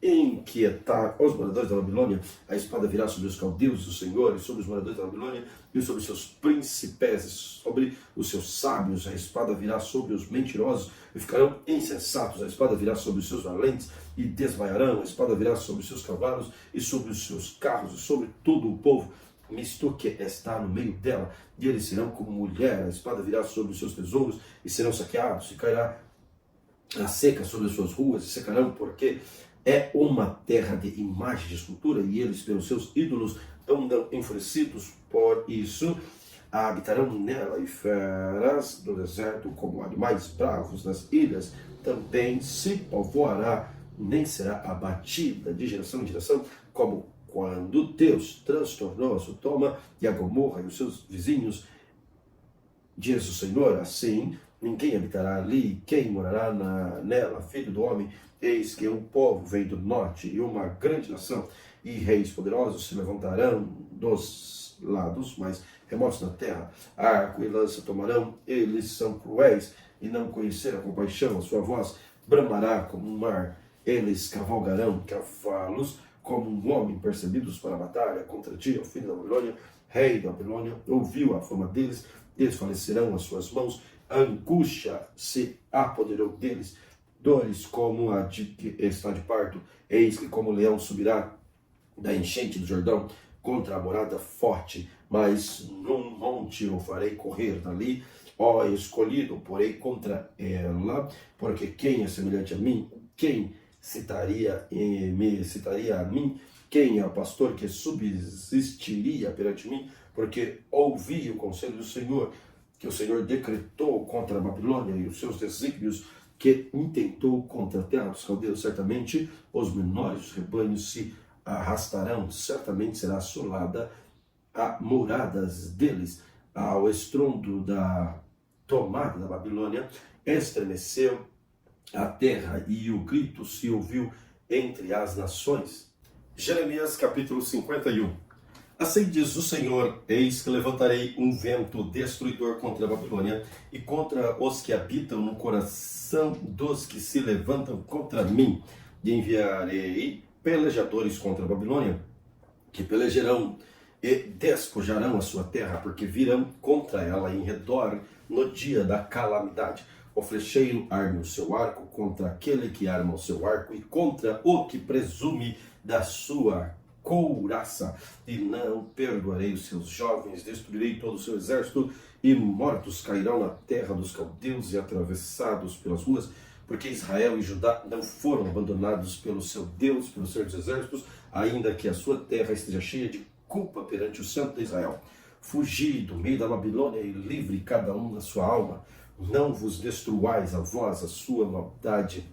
inquietar os moradores da Babilônia. A espada virá sobre os caldeus do Senhor, e sobre os moradores da Babilônia, e sobre os seus príncipes, sobre os seus sábios. A espada virá sobre os mentirosos, e ficarão insensatos. A espada virá sobre os seus valentes, e desmaiarão. A espada virá sobre os seus cavalos, e sobre os seus carros, e sobre todo o povo misto que está no meio dela, e eles serão como mulher. A espada virá sobre os seus tesouros, e serão saqueados, e cairá a seca sobre as suas ruas, e secarão, porque é uma terra de imagem de escultura, e eles pelos seus ídolos andam enfurecidos. Por isso habitarão nela, e feras do deserto, como animais bravos das ilhas, também se povoará, nem será abatida de geração em geração, como quando Deus transtornou a Sodoma e a Gomorra e os seus vizinhos, diz o Senhor. Assim ninguém habitará ali, quem morará nela, filho do homem. Eis que um povo vem do norte, e uma grande nação, e reis poderosos se levantarão dos lados mais remotos da terra. Arco e lança tomarão, eles são cruéis, e não conheceram a compaixão. A sua voz bramará como um mar, eles cavalgarão cavalos como um homem, percebidos para a batalha contra ti, ó filho da Babilônia. Rei da Babilônia ouviu a fama deles, desfalecerão as suas mãos, a angústia se apoderou deles, dores como a de que está de parto. Eis que como o leão subirá da enchente do Jordão contra a morada forte, mas num monte o farei correr dali, ó escolhido, porei contra ela, porque quem é semelhante a mim? Quem me citaria a mim? Quem é o pastor que subsistiria perante mim? Porque ouvi o conselho do Senhor, que o Senhor decretou contra a Babilônia e os seus desígnios, que intentou contra a terra dos caldeus. Certamente os menores rebanhos se arrastarão, certamente será assolada a moradas deles. Ao estrondo da tomada da Babilônia, estremeceu a terra e o grito se ouviu entre as nações. Jeremias capítulo 51. Assim diz o Senhor: eis que levantarei um vento destruidor contra a Babilônia e contra os que habitam no coração dos que se levantam contra mim. E enviarei pelejadores contra a Babilônia, que pelejarão e despojarão a sua terra, porque virão contra ela em redor no dia da calamidade. O flecheiro arme o seu arco contra aquele que arma o seu arco, e contra o que presume da sua couraça, e não perdoarei os seus jovens, destruirei todo o seu exército, e mortos cairão na terra dos caldeus e atravessados pelas ruas, porque Israel e Judá não foram abandonados pelo seu Deus, pelo Senhor dos exércitos, ainda que a sua terra esteja cheia de culpa perante o Santo de Israel. Fugi do meio da Babilônia e livre cada um na sua alma. Não vos destruais a vós a sua maldade,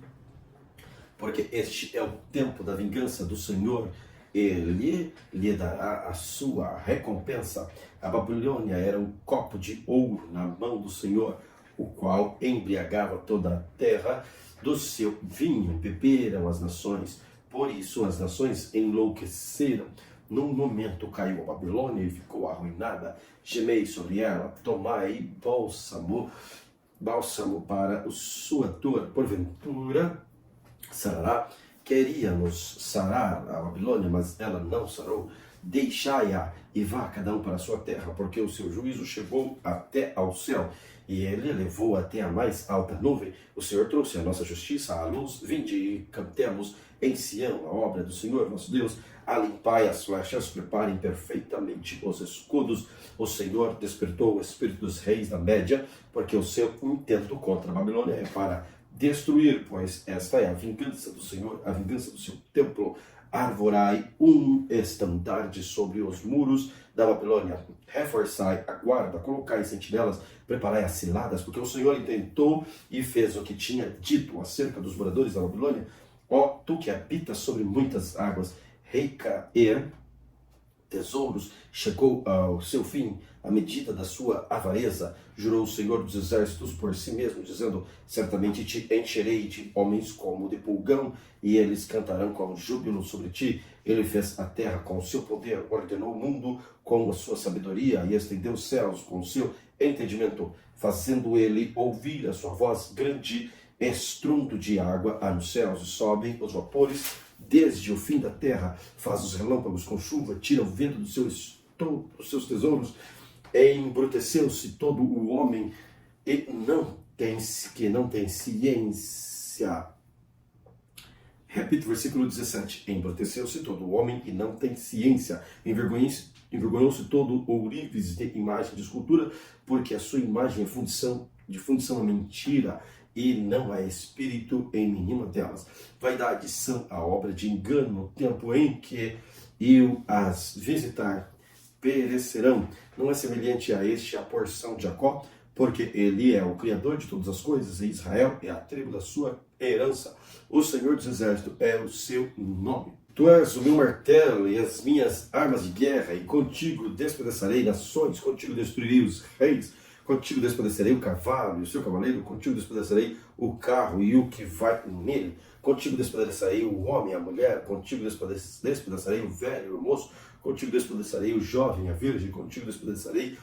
porque este é o tempo da vingança do Senhor. Ele lhe dará a sua recompensa. A Babilônia era um copo de ouro na mão do Senhor, o qual embriagava toda a terra. Do seu vinho beberam as nações, por isso as nações enlouqueceram. Num momento caiu a Babilônia e ficou arruinada. Gemei sobre ela, tomai bálsamo para sua dor. Porventura sarará. Queríamos sarar a Babilônia, mas ela não sarou. Deixai-a e vá cada um para a sua terra, porque o seu juízo chegou até ao céu, e ele levou até a mais alta nuvem. O Senhor trouxe a nossa justiça à luz. Vinde e cantemos em Sião a obra do Senhor nosso Deus. Alimpai as flechas, preparem perfeitamente os escudos. O Senhor despertou o espírito dos reis da Média, porque o seu intento contra a Babilônia é para destruir, pois esta é a vingança do Senhor, a vingança do seu templo. Arvorai um estandarte sobre os muros da Babilônia, reforçai a guarda, colocai sentinelas, preparai as ciladas, porque o Senhor intentou e fez o que tinha dito acerca dos moradores da Babilônia. Ó, tu que habitas sobre muitas águas, rica e tesouros, chegou ao seu fim a medida da sua avareza. Jurou o Senhor dos exércitos por si mesmo, dizendo: certamente te encherei de homens como de pulgão, e eles cantarão com júbilo sobre ti. Ele fez a terra com o seu poder, ordenou o mundo com a sua sabedoria, e estendeu os céus com o seu entendimento, fazendo ele ouvir a sua voz. Grande estrondo de água há nos céus, e sobem os vapores desde o fim da terra. Faz os relâmpagos com chuva, tira o vento dos seus tesouros. Embruteceu-se todo o homem que não tem ciência. Repito o versículo 17. Embruteceu-se todo o homem e não tem ciência. Envergonhou-se todo ourives de imagem de escultura, porque a sua imagem é de fundição a mentira, e não há espírito em nenhuma delas. Vaidades são a obra de engano. No tempo em que eu as visitar, perecerão. Não é semelhante a este a porção de Jacó, porque ele é o Criador de todas as coisas, e Israel é a tribo da sua herança. O Senhor dos exércitos é o seu nome. Tu és o meu martelo e as minhas armas de guerra, e contigo despedaçarei nações, contigo destruirei os reis, contigo despedaçarei o cavalo e o seu cavaleiro, contigo despedaçarei o carro e o que vai nele, contigo despedaçarei o homem e a mulher, contigo despedaçarei o velho e o moço, contigo despedaçarei o jovem e a virgem, contigo despedaçarei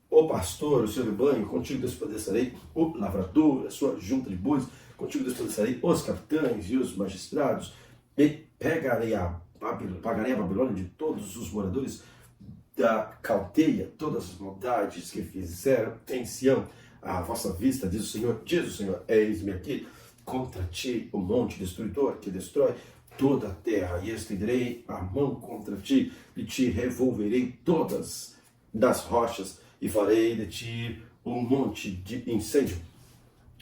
o pastor, o seu rebanho, contigo despedaçarei o lavrador, a sua junta de bois, contigo despedaçarei os capitães e os magistrados, e pagarei a Babilônia de todos os moradores da Caldeia, todas as maldades que fizeram em Sião à vossa vista, diz o Senhor, eis-me aqui contra ti, o monte destruidor que destrói toda a terra, e estenderei a mão contra ti, e te revolverei todas das rochas, e farei de ti um monte de incêndio,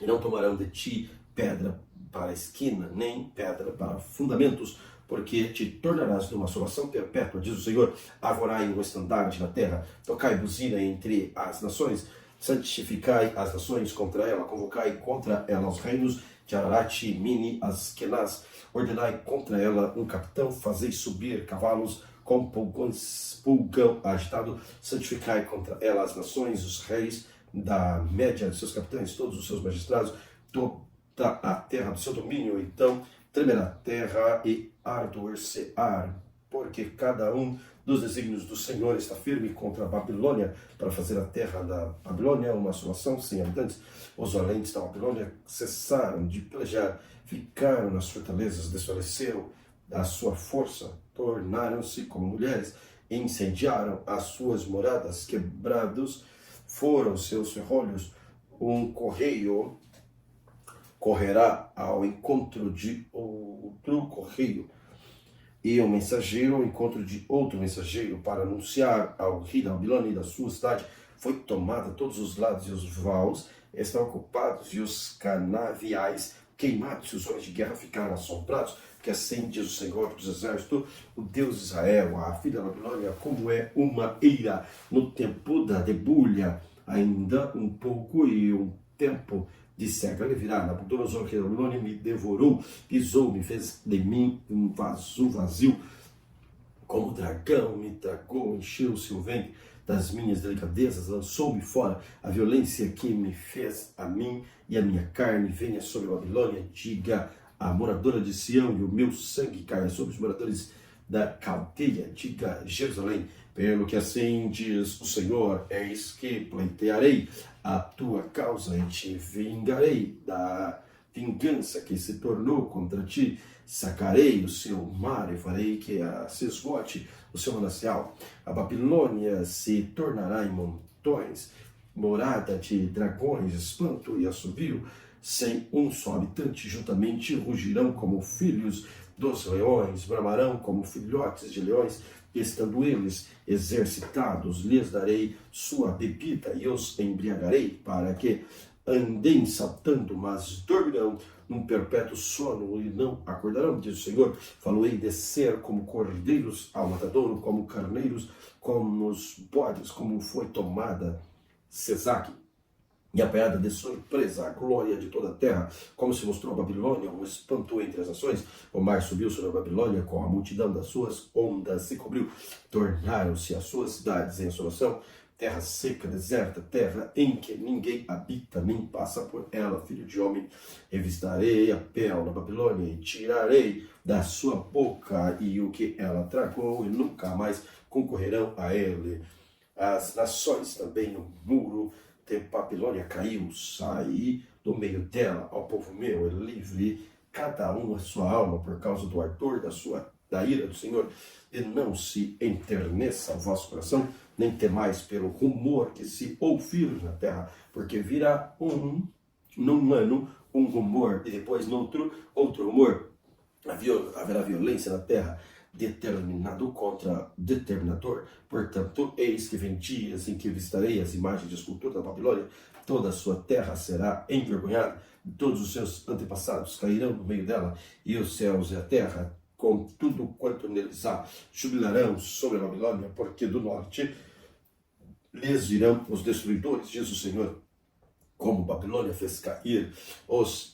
e não tomarão de ti pedra para a esquina, nem pedra para fundamentos, porque te tornarás numa assolação perpétua, diz o Senhor. Arvorai um estandarte na terra, tocai buzina entre as nações, santificai as nações contra ela, convocai contra ela os reinos, de Ararat, Mini, Askenaz. Ordenai contra ela um capitão, fazei subir cavalos com pulgão agitado, santificai contra ela as nações, os reis da média de seus capitães, todos os seus magistrados, toda a terra do seu domínio. Então tremerá a terra e ardoer-se-ar, porque cada um dos desígnios do Senhor está firme contra a Babilônia, para fazer a terra da Babilônia uma assolação sem habitantes. Os valentes da Babilônia cessaram de pelejar, ficaram nas fortalezas, desfaleceram a sua força, tornaram-se como mulheres, incendiaram as suas moradas, quebrados foram seus ferrolhos. Um correio correrá ao encontro de outro correio, e um mensageiro ao encontro de outro mensageiro, para anunciar ao rei da Babilônia e da sua cidade: foi tomada a todos os lados, e os vaus estão ocupados, e os canaviais queimados, e os homens de guerra ficaram assombrados, porque assim diz o Senhor dos Exércitos, o Deus de Israel: a filha da Babilônia, como é uma eira no tempo da debulha, ainda um pouco e um tempo de seca ele virá. Nabucodonosor, rei da Babilônia, me devorou, pisou-me, fez de mim um vaso vazio, como dragão me tragou, encheu o seu ventre das minhas delicadezas, lançou-me fora. A violência que me fez a mim e a minha carne venha sobre a Babilônia, diga a moradora de Sião, e o meu sangue caia sobre os moradores da Caldeia, diga Jerusalém, pelo que assim diz o Senhor: eis que pleitearei a tua causa e te vingarei da vingança que se tornou contra ti. Sacarei o seu mar e farei que se esgote o seu manancial. A Babilônia se tornará em montões, morada de dragões, espanto e assovio, sem um só habitante. Juntamente rugirão como filhos dos leões, bramarão como filhotes de leões. Estando eles exercitados, lhes darei sua bebida e os embriagarei, para que andem saltando, mas dormirão num perpétuo sono e não acordarão, diz o Senhor. Falo-ei descer como cordeiros ao matadouro, como carneiros, como os bodes, como foi tomada Sesaque e apanhada de surpresa a glória de toda a terra, como se mostrou a Babilônia, um espanto entre as nações. O mar subiu sobre a Babilônia, com a multidão das suas ondas se cobriu. Tornaram-se as suas cidades em assolação, terra seca, deserta, terra em que ninguém habita, nem passa por ela. Filho de homem, revistarei a pel na Babilônia, e tirarei da sua boca e o que ela tragou, e nunca mais concorrerão a ele. As nações também, o muro de Babilônia caiu, saí do meio dela, ao povo meu, é livre cada um a sua alma, por causa do ardor da ira do Senhor, e não se enterneça o vosso coração, nem temais pelo rumor que se ouvir na terra, porque virá num ano um rumor, e depois noutro outro rumor. Haverá violência na terra, determinado contra determinador. Portanto, eis que vem dias em que visitarei as imagens de escultura da Babilônia, toda a sua terra será envergonhada, todos os seus antepassados cairão no meio dela, e os céus e a terra, com tudo quanto neles há, jubilarão sobre a Babilônia, porque do norte lhes virão os destruidores, diz o Senhor. Como Babilônia fez cair os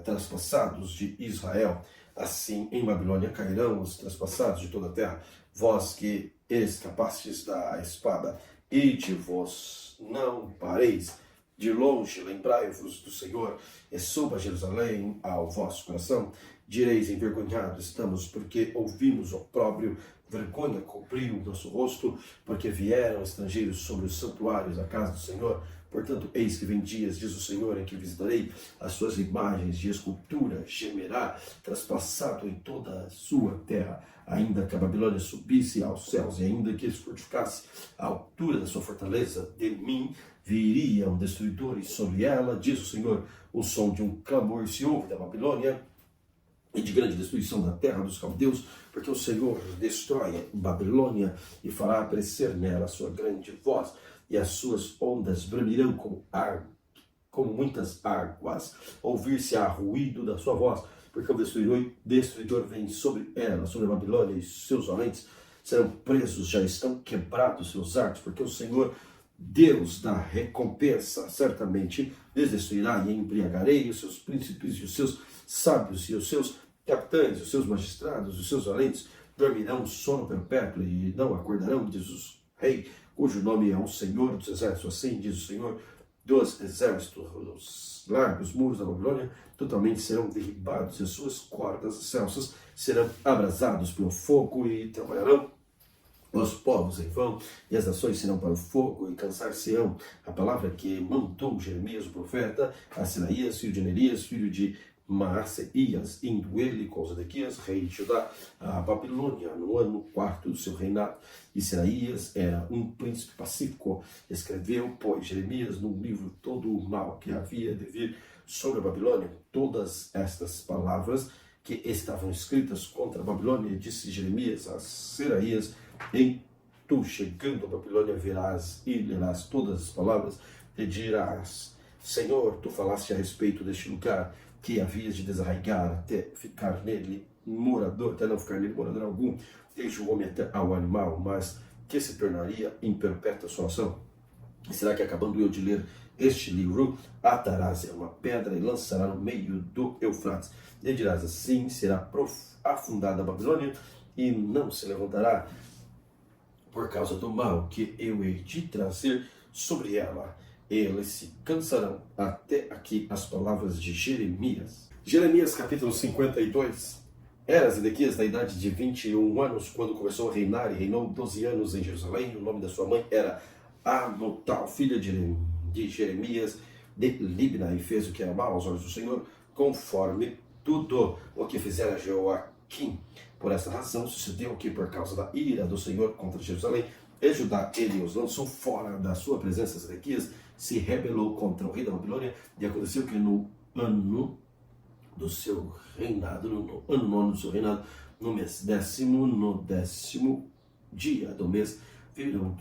transpassados de Israel, assim em Babilônia cairão os transpassados de toda a terra. Vós que escapastes da espada, ide-vos, não pareis. De longe lembrai-vos do Senhor, e suba Jerusalém ao vosso coração. Direis: envergonhados estamos, porque ouvimos opróbrio, vergonha cobriu o nosso rosto, porque vieram estrangeiros sobre os santuários da casa do Senhor. Portanto, eis que vem dias, diz o Senhor, em que visitarei as suas imagens de escultura, gemerá, traspassado em toda a sua terra, ainda que a Babilônia subisse aos céus, e ainda que eles fortificasse a altura da sua fortaleza, de mim viriam destruidores sobre ela, diz o Senhor. O som de um clamor se ouve da Babilônia, e de grande destruição da terra dos caldeus, porque o Senhor destrói Babilônia e fará aparecer nela a sua grande voz, e as suas ondas bramirão como muitas águas. Ouvir-se-á ruído da sua voz, porque o destruidor vem sobre ela, sobre a Babilônia, e seus valentes serão presos, já estão quebrados seus arcos, porque o Senhor Deus da recompensa certamente lhes destruirá, e embriagarei os seus príncipes e os seus sábios e os seus capitães, os seus magistrados, os seus valentes dormirão sono perpétuo e não acordarão, diz o rei, cujo nome é o Senhor dos Exércitos. Assim diz o Senhor dos Exércitos: os largos muros da Babilônia totalmente serão derribados, e as suas cordas excelsas serão abrasados pelo fogo, e trabalharão os povos em vão, e as nações serão para o fogo, e cansar-se-ão. A palavra que mandou Jeremias, o profeta, a Sinaías, filho de Anerias, filho de Maaseias, indo ele com Zedequias, rei de Judá, a Babilônia, no ano 4 do seu reinado. E Sinaías era um príncipe pacífico. Escreveu, pois, Jeremias num livro todo o mal que havia de vir sobre a Babilônia, todas estas palavras que estavam escritas contra a Babilônia. E disse Jeremias a Sinaías: em tu, chegando a Babilônia, verás e lerás todas as palavras, e dirás: Senhor, tu falaste a respeito deste lugar, que havias de desarraigar até ficar nele morador, até não ficar nele morador algum, desde o homem até ao animal, mas que se tornaria em perpétua assolação. Será que, acabando eu de ler este livro, atarás uma pedra e lançará no meio do Eufrates? E dirás: assim será afundada a Babilônia, e não se levantará, por causa do mal que eu hei de trazer sobre ela. Eles se cansarão. Até aqui as palavras de Jeremias. Jeremias capítulo 52. Era Zedequias da idade de 21 anos quando começou a reinar, e reinou 12 anos em Jerusalém. O nome da sua mãe era Amutal, filha de Jeremias de Libna, e fez o que era mal aos olhos do Senhor, conforme tudo o que fizera Joaquim. Por essa razão sucedeu que, por causa da ira do Senhor contra Jerusalém e Judá, ele os lançou fora da sua presença. Zedequias se rebelou contra o rei da Babilônia, e aconteceu que no ano do seu reinado, no ano 9 do seu reinado, no mês 10º, no 10º dia do mês, veio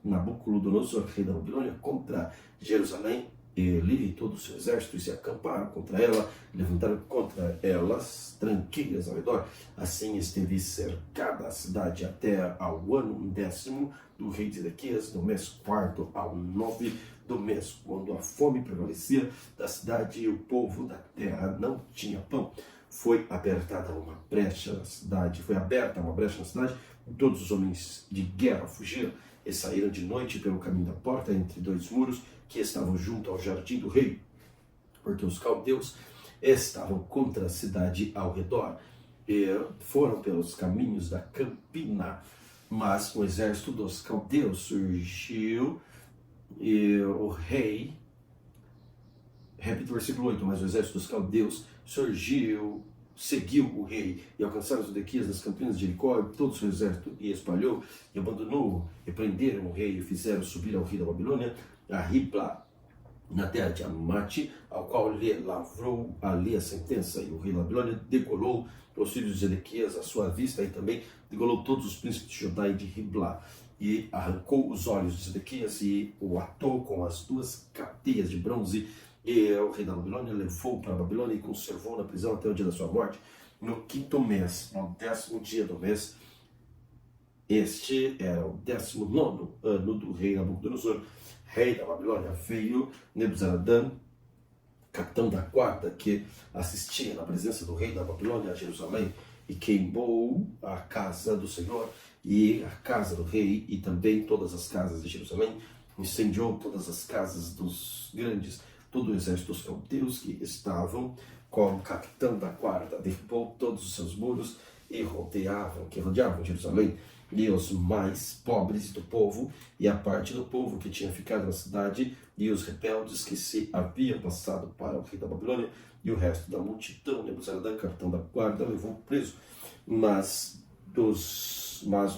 Nabucodonosor, rei da Babilônia, contra Jerusalém. Ele e todo o seu exército se acamparam contra ela, levantaram contra elas tranqueiras ao redor. Assim esteve cercada a cidade até ao ano 10º do rei Zedequias, no mês 4º ao 9 do mês, quando a fome prevalecia da cidade e o povo da terra não tinha pão. Foi aberta uma brecha na cidade, e todos os homens de guerra fugiram e saíram de noite pelo caminho da porta, entre dois muros que estavam junto ao jardim do rei, porque os caldeus estavam contra a cidade ao redor, e foram pelos caminhos da campina. Mas o exército dos caldeus surgiu, e o rei, repito o versículo 8, mas o exército dos caldeus surgiu, seguiu o rei, e alcançaram Zedequias nas campinas de Jericó, e todo o seu exército, e espalhou, e abandonou, e prenderam o rei, e fizeram subir ao rei da Babilônia a Ribla, na terra de Amate, ao qual lhe lavrou ali a sentença. E o rei da Babilônia degolou os filhos de Zedequias à sua vista, e também degolou todos os príncipes de Judá e de Ribla, e arrancou os olhos de Zedequias e o atou com as duas cadeias de bronze. E o rei da Babilônia levou para a Babilônia e conservou na prisão até o dia da sua morte, no 5º mês, no 10º dia do mês. Este era o 19º ano do rei Nabucodonosor, rei da Babilônia. Veio Nebuzaradã, capitão da guarda, que assistia na presença do rei da Babilônia a Jerusalém, e queimou a casa do Senhor e a casa do rei, e também todas as casas de Jerusalém. Incendiou todas as casas dos grandes, todo o exército dos caldeus que estavam com o capitão da guarda. Derrubou todos os seus muros e rodeavam Jerusalém. E os mais pobres do povo, e a parte do povo que tinha ficado na cidade, e os rebeldes que se haviam passado para o rei da Babilônia, e o resto da multidão, Nebuzaradã, capitão da guarda, levou preso. Mas dos mais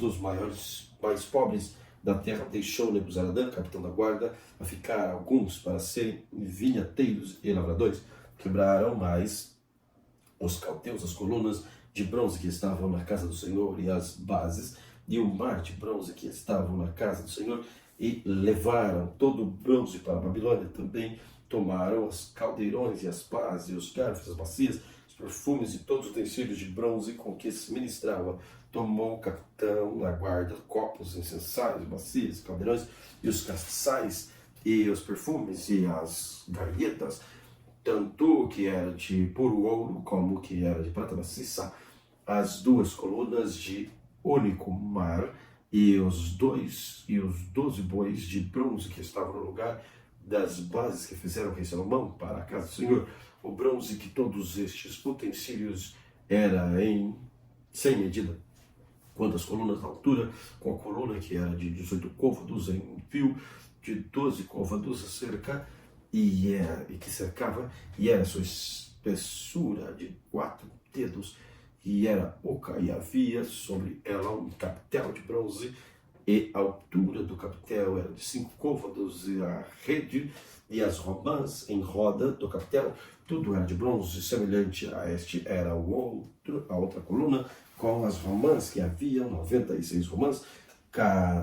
pobres da terra deixou Nebuzaradã, capitão da guarda, a ficar alguns para serem vinhateiros e lavradores. Quebraram mais os caldeus as colunas de bronze que estavam na casa do Senhor, e as bases e o mar de bronze que estavam na casa do Senhor, e levaram todo o bronze para a Babilônia. Também tomaram os caldeirões e as pás e os garfos, as bacias, os perfumes e todos os utensílios de bronze com que se ministrava. Tomou o capitão na guarda copos, incensais, bacias, caldeirões e os castiçais e os perfumes e as galhetas, tanto que era de puro ouro como que era de prata maciça, as 2 colunas de único mar e os 12 bois de bronze que estavam no lugar das bases que fizeram o rei Salomão para a casa do Senhor. O bronze que todos estes utensílios era sem medida, quanto às colunas da altura, com a coluna que era de 18 côvados em um fio, de 12 côvados a cerca, e que cercava, e era sua espessura de 4 dedos, e era oca, e havia sobre ela um capitel de bronze, e a altura do capitel era de 5 côvados, e a rede e as romãs em roda do capitel, tudo era de bronze. Semelhante a este era a outra coluna, com as romãs, que haviam 96 romãs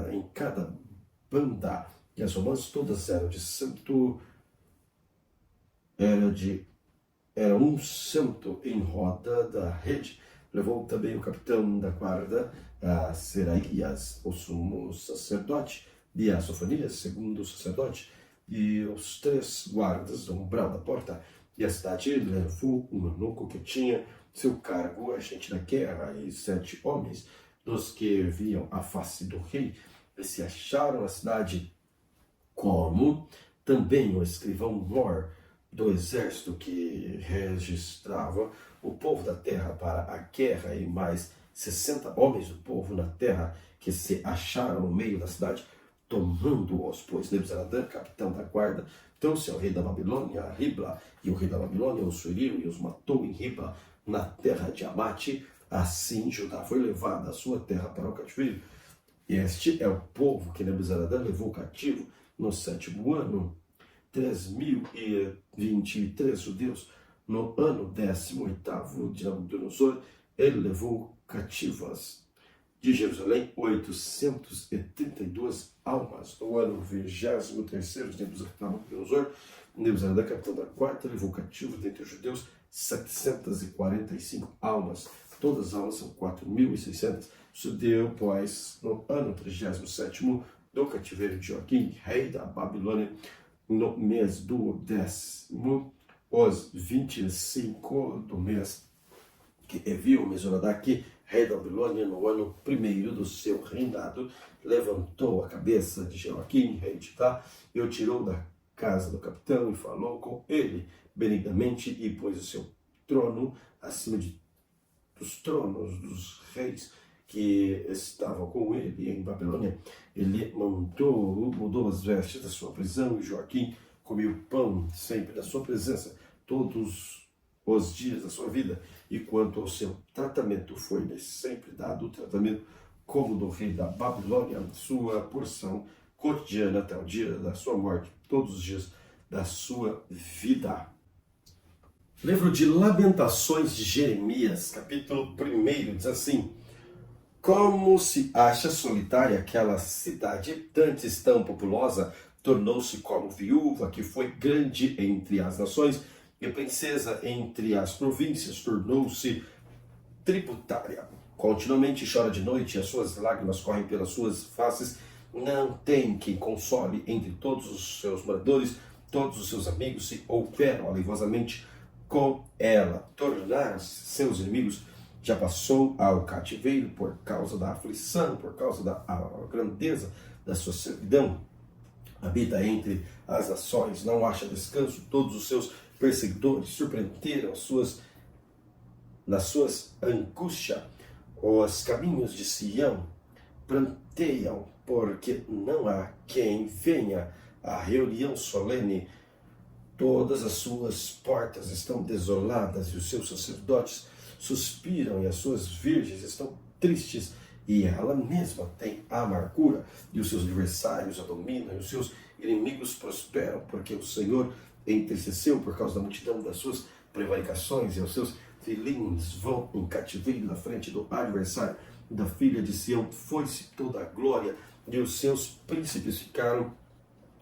em cada banda, e as romãs todas eram de cento, era um cento em roda da rede. Levou também o capitão da guarda, a Seraías, o sumo sacerdote, e a Sofonias, segundo sacerdote, e os 3 guardas do umbral da porta. E a cidade levou um eunuco que tinha seu cargo agente da guerra, e 7 homens dos que viam a face do rei, e se acharam na cidade, como também o escrivão mor do exército que registrava o povo da terra para a guerra, e mais 60 homens do povo na terra que se acharam no meio da cidade, tomando-os, pois Nebuzaradã, capitão da guarda, trouxe ao rei da Babilônia a Ribla, e o rei da Babilônia os feriu e os matou em Ribla, na terra de Amate. Assim Judá foi levada à sua terra para o cativeiro. Este é o povo que Nebuzaradã levou cativo no 7º ano, 3.023 judeus. No ano 18º de Nabucodonosor, ele levou cativas de Jerusalém 832 almas. No ano 23º de Nabucodonosor, Nebuzaradã, capitão da guarda, levou cativo dentre os judeus 745 almas. Todas as almas são 4.600. Sucedeu, pois, no ano 37º do cativeiro de Joaquim, rei da Babilônia, no mês do 10º, os 25 do mês, que viu Mesorodach, rei da Babilônia, no ano 1º do seu reinado, levantou a cabeça de Joaquim, rei de Judá, e o tirou da casa do capitão e falou com ele benignamente, e pôs o seu trono acima dos tronos dos reis que estavam com ele em Babilônia. Ele mudou as vestes da sua prisão, e Joaquim comeu pão sempre na sua presença, todos os dias da sua vida. E quanto ao seu tratamento, foi-lhe sempre dado o tratamento como do rei da Babilônia, sua porção cotidiana até o dia da sua morte, todos os dias da sua vida. Livro de Lamentações de Jeremias, capítulo 1, diz assim: como se acha solitária aquela cidade, antes tão populosa, tornou-se como viúva, que foi grande entre as nações, e princesa entre as províncias, tornou-se tributária. Continuamente chora de noite, e as suas lágrimas correm pelas suas faces. Não tem quem console entre todos os seus moradores, todos os seus amigos se operam alivosamente com ela. Tornar-se seus inimigos, já passou ao cativeiro por causa da aflição, por causa da grandeza da sua servidão. Habita entre as nações, não acha descanso. Todos os seus perseguidores surpreenderam nas suas angústias. Os caminhos de Sião pranteiam, porque não há quem venha à reunião solene. Todas as suas portas estão desoladas, e os seus sacerdotes suspiram, e as suas virgens estão tristes, e ela mesma tem amargura, e os seus adversários a dominam, e os seus inimigos prosperam, porque o Senhor entristeceu por causa da multidão das suas prevaricações, e os seus filhinhos vão em cativeiro na frente do adversário da filha de Sião. Foi-se toda a glória, e os seus príncipes ficaram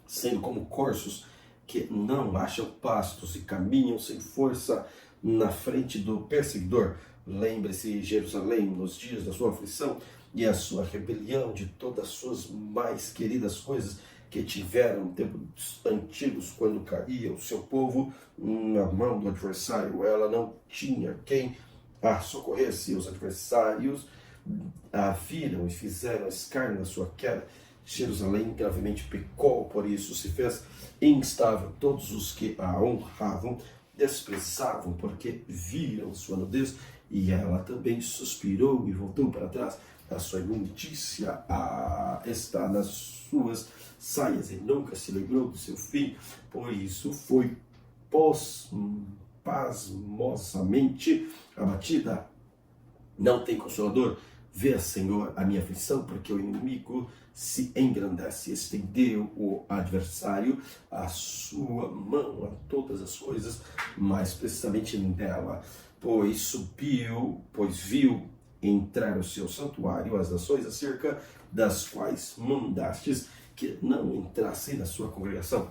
sendo como corços que não acham pastos, e caminham sem força na frente do perseguidor. Lembre-se, Jerusalém, nos dias da sua aflição e a sua rebelião, de todas as suas mais queridas coisas que tiveram em tempos antigos, quando caía o seu povo na mão do adversário. Ela não tinha quem a socorresse. Os adversários a viram e fizeram escárnio na sua queda. Jerusalém gravemente pecou, por isso se fez instável. Todos os que a honravam desprezavam, porque viram sua nudez, e ela também suspirou e voltou para trás. A sua imundícia está nas suas saias, e nunca se lembrou do seu fim. Por isso foi pasmosamente abatida. Não tem consolador. Vê, Senhor, a minha aflição, porque o inimigo se engrandece. Estendeu o adversário a sua mão a todas as coisas, mas precisamente nela, pois viu entrar o seu santuário as nações acerca das quais mandastes que não entrassem na sua congregação.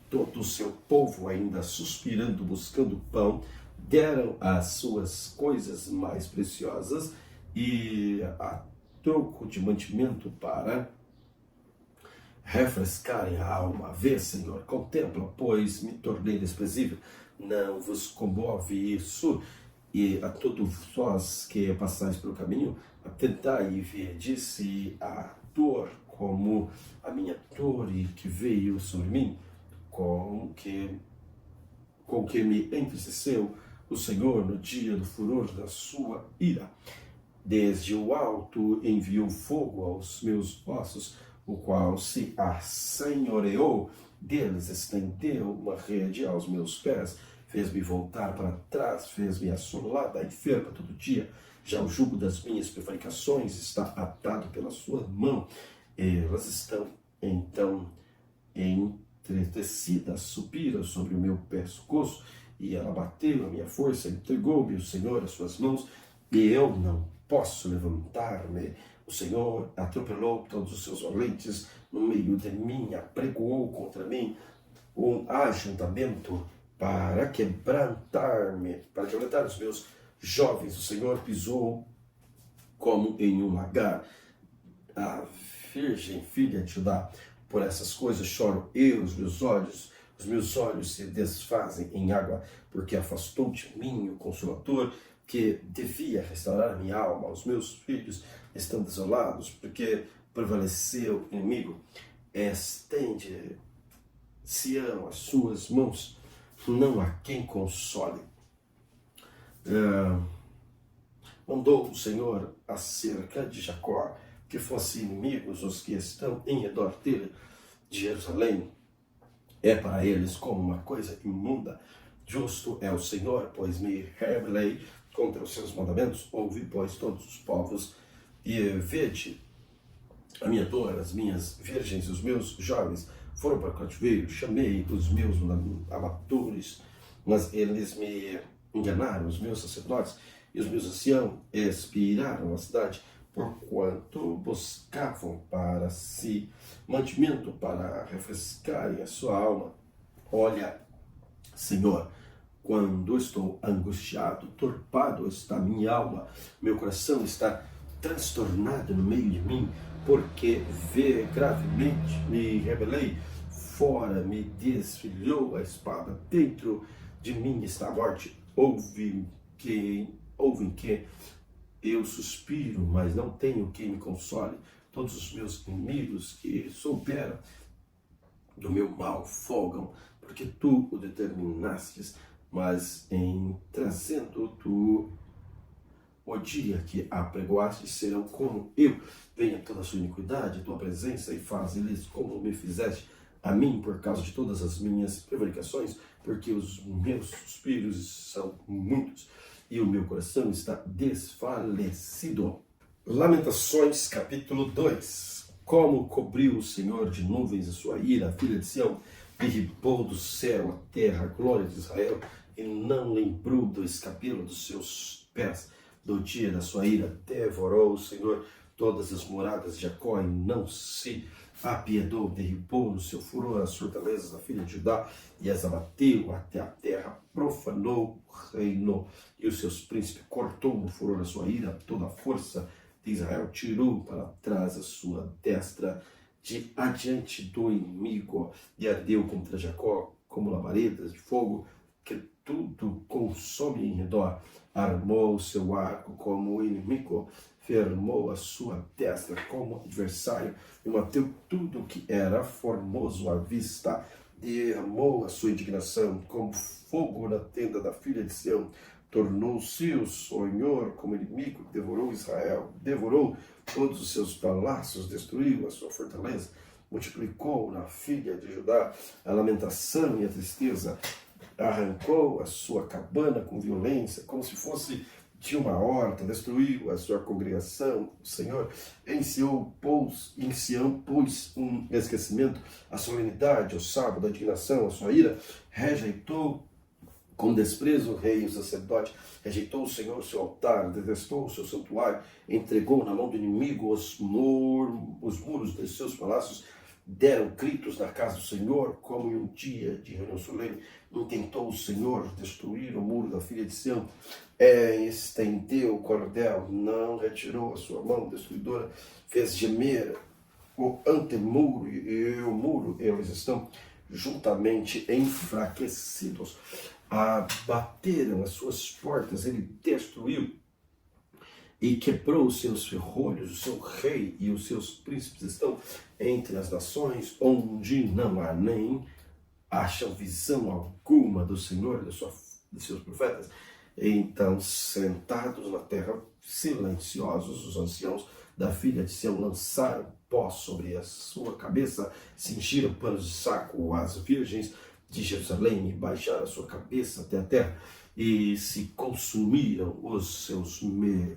Todo o seu povo, ainda suspirando, buscando pão, deram as suas coisas mais preciosas e a troco de mantimento para refrescarem a alma. Vê, Senhor, contempla, pois me tornei desprezível. Não vos comove isso? E a todos vós que passais pelo caminho, atentai e vede se a dor como a minha dor e que veio sobre mim, com que me entristeceu o Senhor no dia do furor da sua ira. Desde o alto enviou fogo aos meus ossos, o qual se assenhoreou deles, estendeu uma rede aos meus pés, fez-me voltar para trás, fez-me assolada, enferma todo dia. Já o jugo das minhas prevaricações está atado pela sua mão. Elas estão, então, entretecidas, subiram sobre o meu pescoço, e ela bateu a minha força, entregou-me o Senhor às suas mãos, e eu não posso levantar-me. O Senhor atropelou todos os seus valentes no meio de mim, apregoou contra mim um ajuntamento para quebrantar os meus jovens. O Senhor pisou como em um lagar. A virgem filha de Judá, por essas coisas choro eu, os meus olhos se desfazem em água, porque afastou de mim o Consolador, que devia restaurar a minha alma. Os meus filhos estão desolados, porque prevaleceu o inimigo. Estende, Sião, as suas mãos, não há quem console. Mandou o Senhor acerca de Jacó, que fossem inimigos os que estão em redor dele. De Jerusalém é para eles como uma coisa imunda. Justo é o Senhor, pois me rebelei contra os seus mandamentos. Ouvi, pois, todos os povos, e vede a minha dor. As minhas virgens e os meus jovens foram para o cativeiro. Chamei os meus amatores, mas eles me enganaram. Os meus sacerdotes e os meus anciãos expiraram a cidade, porquanto buscavam para si mantimento para refrescarem a sua alma. Olha, Senhor, quando estou angustiado, turpado está minha alma, meu coração está transtornado no meio de mim, porque gravemente me rebelei, fora me desfilhou a espada, dentro de mim está a morte. Ouvem que eu suspiro, mas não tenho quem me console. Todos os meus inimigos que souberam do meu mal folgam, porque tu o determinastes, mas em trazendo tu o dia que apregoaste, serão como eu. Venha toda a sua iniquidade, tua presença, e faz-lhes como me fizeste a mim, por causa de todas as minhas prevaricações, porque os meus suspiros são muitos, e o meu coração está desfalecido. Lamentações, capítulo 2. Como cobriu o Senhor de nuvens a sua ira, a filha de Sião, derribou do céu a terra, a glória de Israel, e não lembrou do escabelo dos seus pés. do dia da sua ira. Devorou o Senhor todas as moradas de Jacó e não se apiedou, derribou no seu furor as fortalezas da filha de Judá e as abateu até a terra, profanou o reino e os seus príncipes, cortou no furor a sua ira, toda a força de Israel tirou para trás a sua destra de adiante do inimigo e ardeu contra Jacó como labaredas de fogo que tudo consome em redor. Armou o seu arco como o inimigo, firmou a sua destra como adversário e bateu tudo que era formoso à vista. Derramou a sua indignação como fogo na tenda da filha de Sião. Tornou-se o Senhor como inimigo, devorou Israel, devorou todos os seus palácios, destruiu a sua fortaleza, multiplicou na filha de Judá a lamentação e a tristeza, arrancou a sua cabana com violência, como se fosse de uma horta, destruiu a sua congregação. O Senhor em Sião pôs um esquecimento, a solenidade, o sábado, a indignação, a sua ira, rejeitou com desprezo o rei e o sacerdote, rejeitou o Senhor o seu altar, detestou o seu santuário, entregou na mão do inimigo os muros de seus palácios, deram gritos na casa do Senhor, como em um dia de reunião solene. Intentou o Senhor destruir o muro da filha de Sião, estendeu o cordel, não retirou a sua mão destruidora, fez gemer o antemuro e o muro, eles estão juntamente enfraquecidos. Abateram as suas portas, ele destruiu e quebrou os seus ferrolhos, o seu rei e os seus príncipes estão entre as nações, onde não há nem acham visão alguma do Senhor e de seus profetas. Então, sentados na terra, silenciosos, os anciãos da filha de Sião lançaram pó sobre a sua cabeça, cingiram panos de saco as virgens de Jerusalém e baixaram a sua cabeça até a terra e se consumiram os seus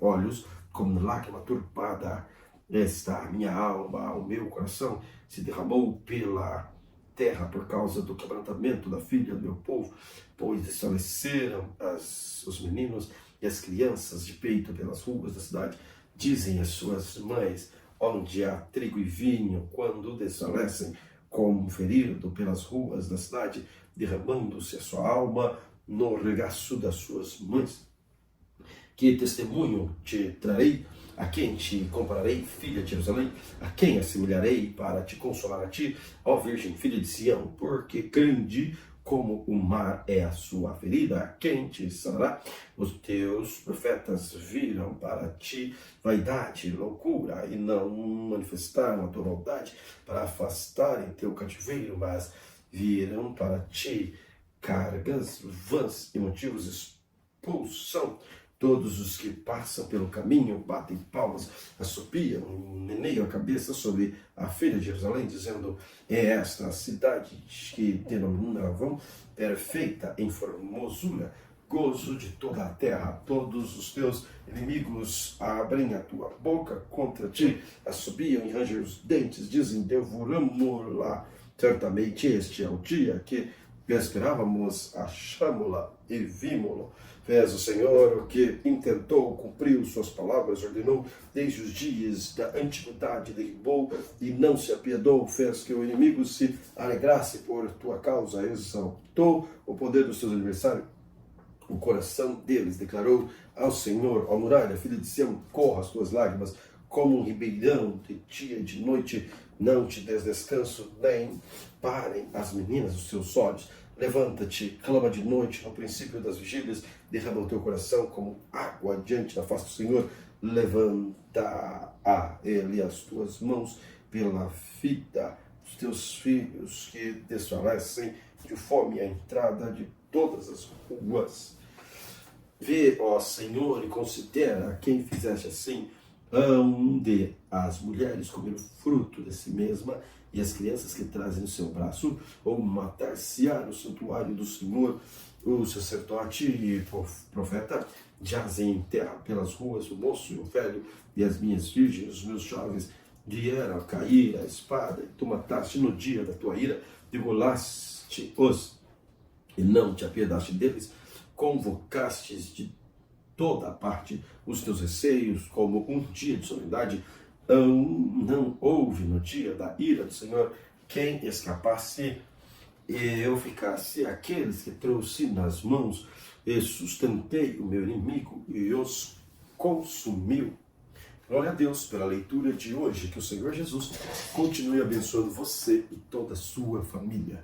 olhos como lágrima turpada. Esta minha alma, o meu coração se derramou pela terra por causa do quebrantamento da filha do meu povo, pois desfaleceram os meninos e as crianças de peito pelas ruas da cidade. Dizem as suas mães, onde há trigo e vinho, quando desfalecem como ferido pelas ruas da cidade, derramando-se a sua alma no regaço das suas mães. Que testemunho te trarei? A quem te compararei, filha de Jerusalém? A quem assemelharei para te consolar a ti, ó Virgem, filha de Sião? Porque grande como o mar é a sua ferida, a quem te sanará? Os teus profetas viram para ti vaidade, loucura, e não manifestaram a tua maldade para afastarem teu cativeiro, mas viram para ti cargas vãs e motivos de expulsão. Todos os que passam pelo caminho batem palmas, assopiam, meneiam a cabeça sobre a filha de Jerusalém, dizendo: é esta a cidade que denominavam perfeita em formosura, gozo de toda a terra. Todos os teus inimigos abrem a tua boca contra ti, assobiam e rangem os dentes, dizem: devoramo-la. Certamente este é o dia que esperávamos, achamo-la e vimo-lo. Fez o Senhor o que intentou, cumpriu suas palavras, ordenou desde os dias da antiguidade, derribou e não se apiedou, fez que o inimigo se alegrasse por tua causa, exaltou o poder dos teus adversários, o coração deles declarou ao Senhor: ó muralha, filha de Sião, corra as tuas lágrimas como um ribeirão de dia e de noite, não te des descanso, nem parem as meninas dos teus olhos. Levanta-te, clama de noite, no princípio das vigílias, derrama o teu coração como água diante da face do Senhor. Levanta a ele as tuas mãos pela vida dos teus filhos que desfalecem de fome à entrada de todas as ruas. Vê, ó Senhor, e considera quem fizeste assim. Onde as mulheres comer o fruto de si mesma e as crianças que trazem no seu braço, ou matar-se-á no santuário do Senhor. O sacerdote e profeta jazem em terra pelas ruas, o moço e o velho, e as minhas virgens, os meus jovens, vieram a cair a espada, e tu mataste no dia da tua ira, degolaste-os, e não te apiedaste deles, convocastes de toda a parte os teus receios, como um dia de solenidade. Não houve no dia da ira do Senhor quem escapasse, e eu ficasse aqueles que trouxe nas mãos e sustentei o meu inimigo e os consumiu. Glória a Deus pela leitura de hoje, que o Senhor Jesus continue abençoando você e toda a sua família.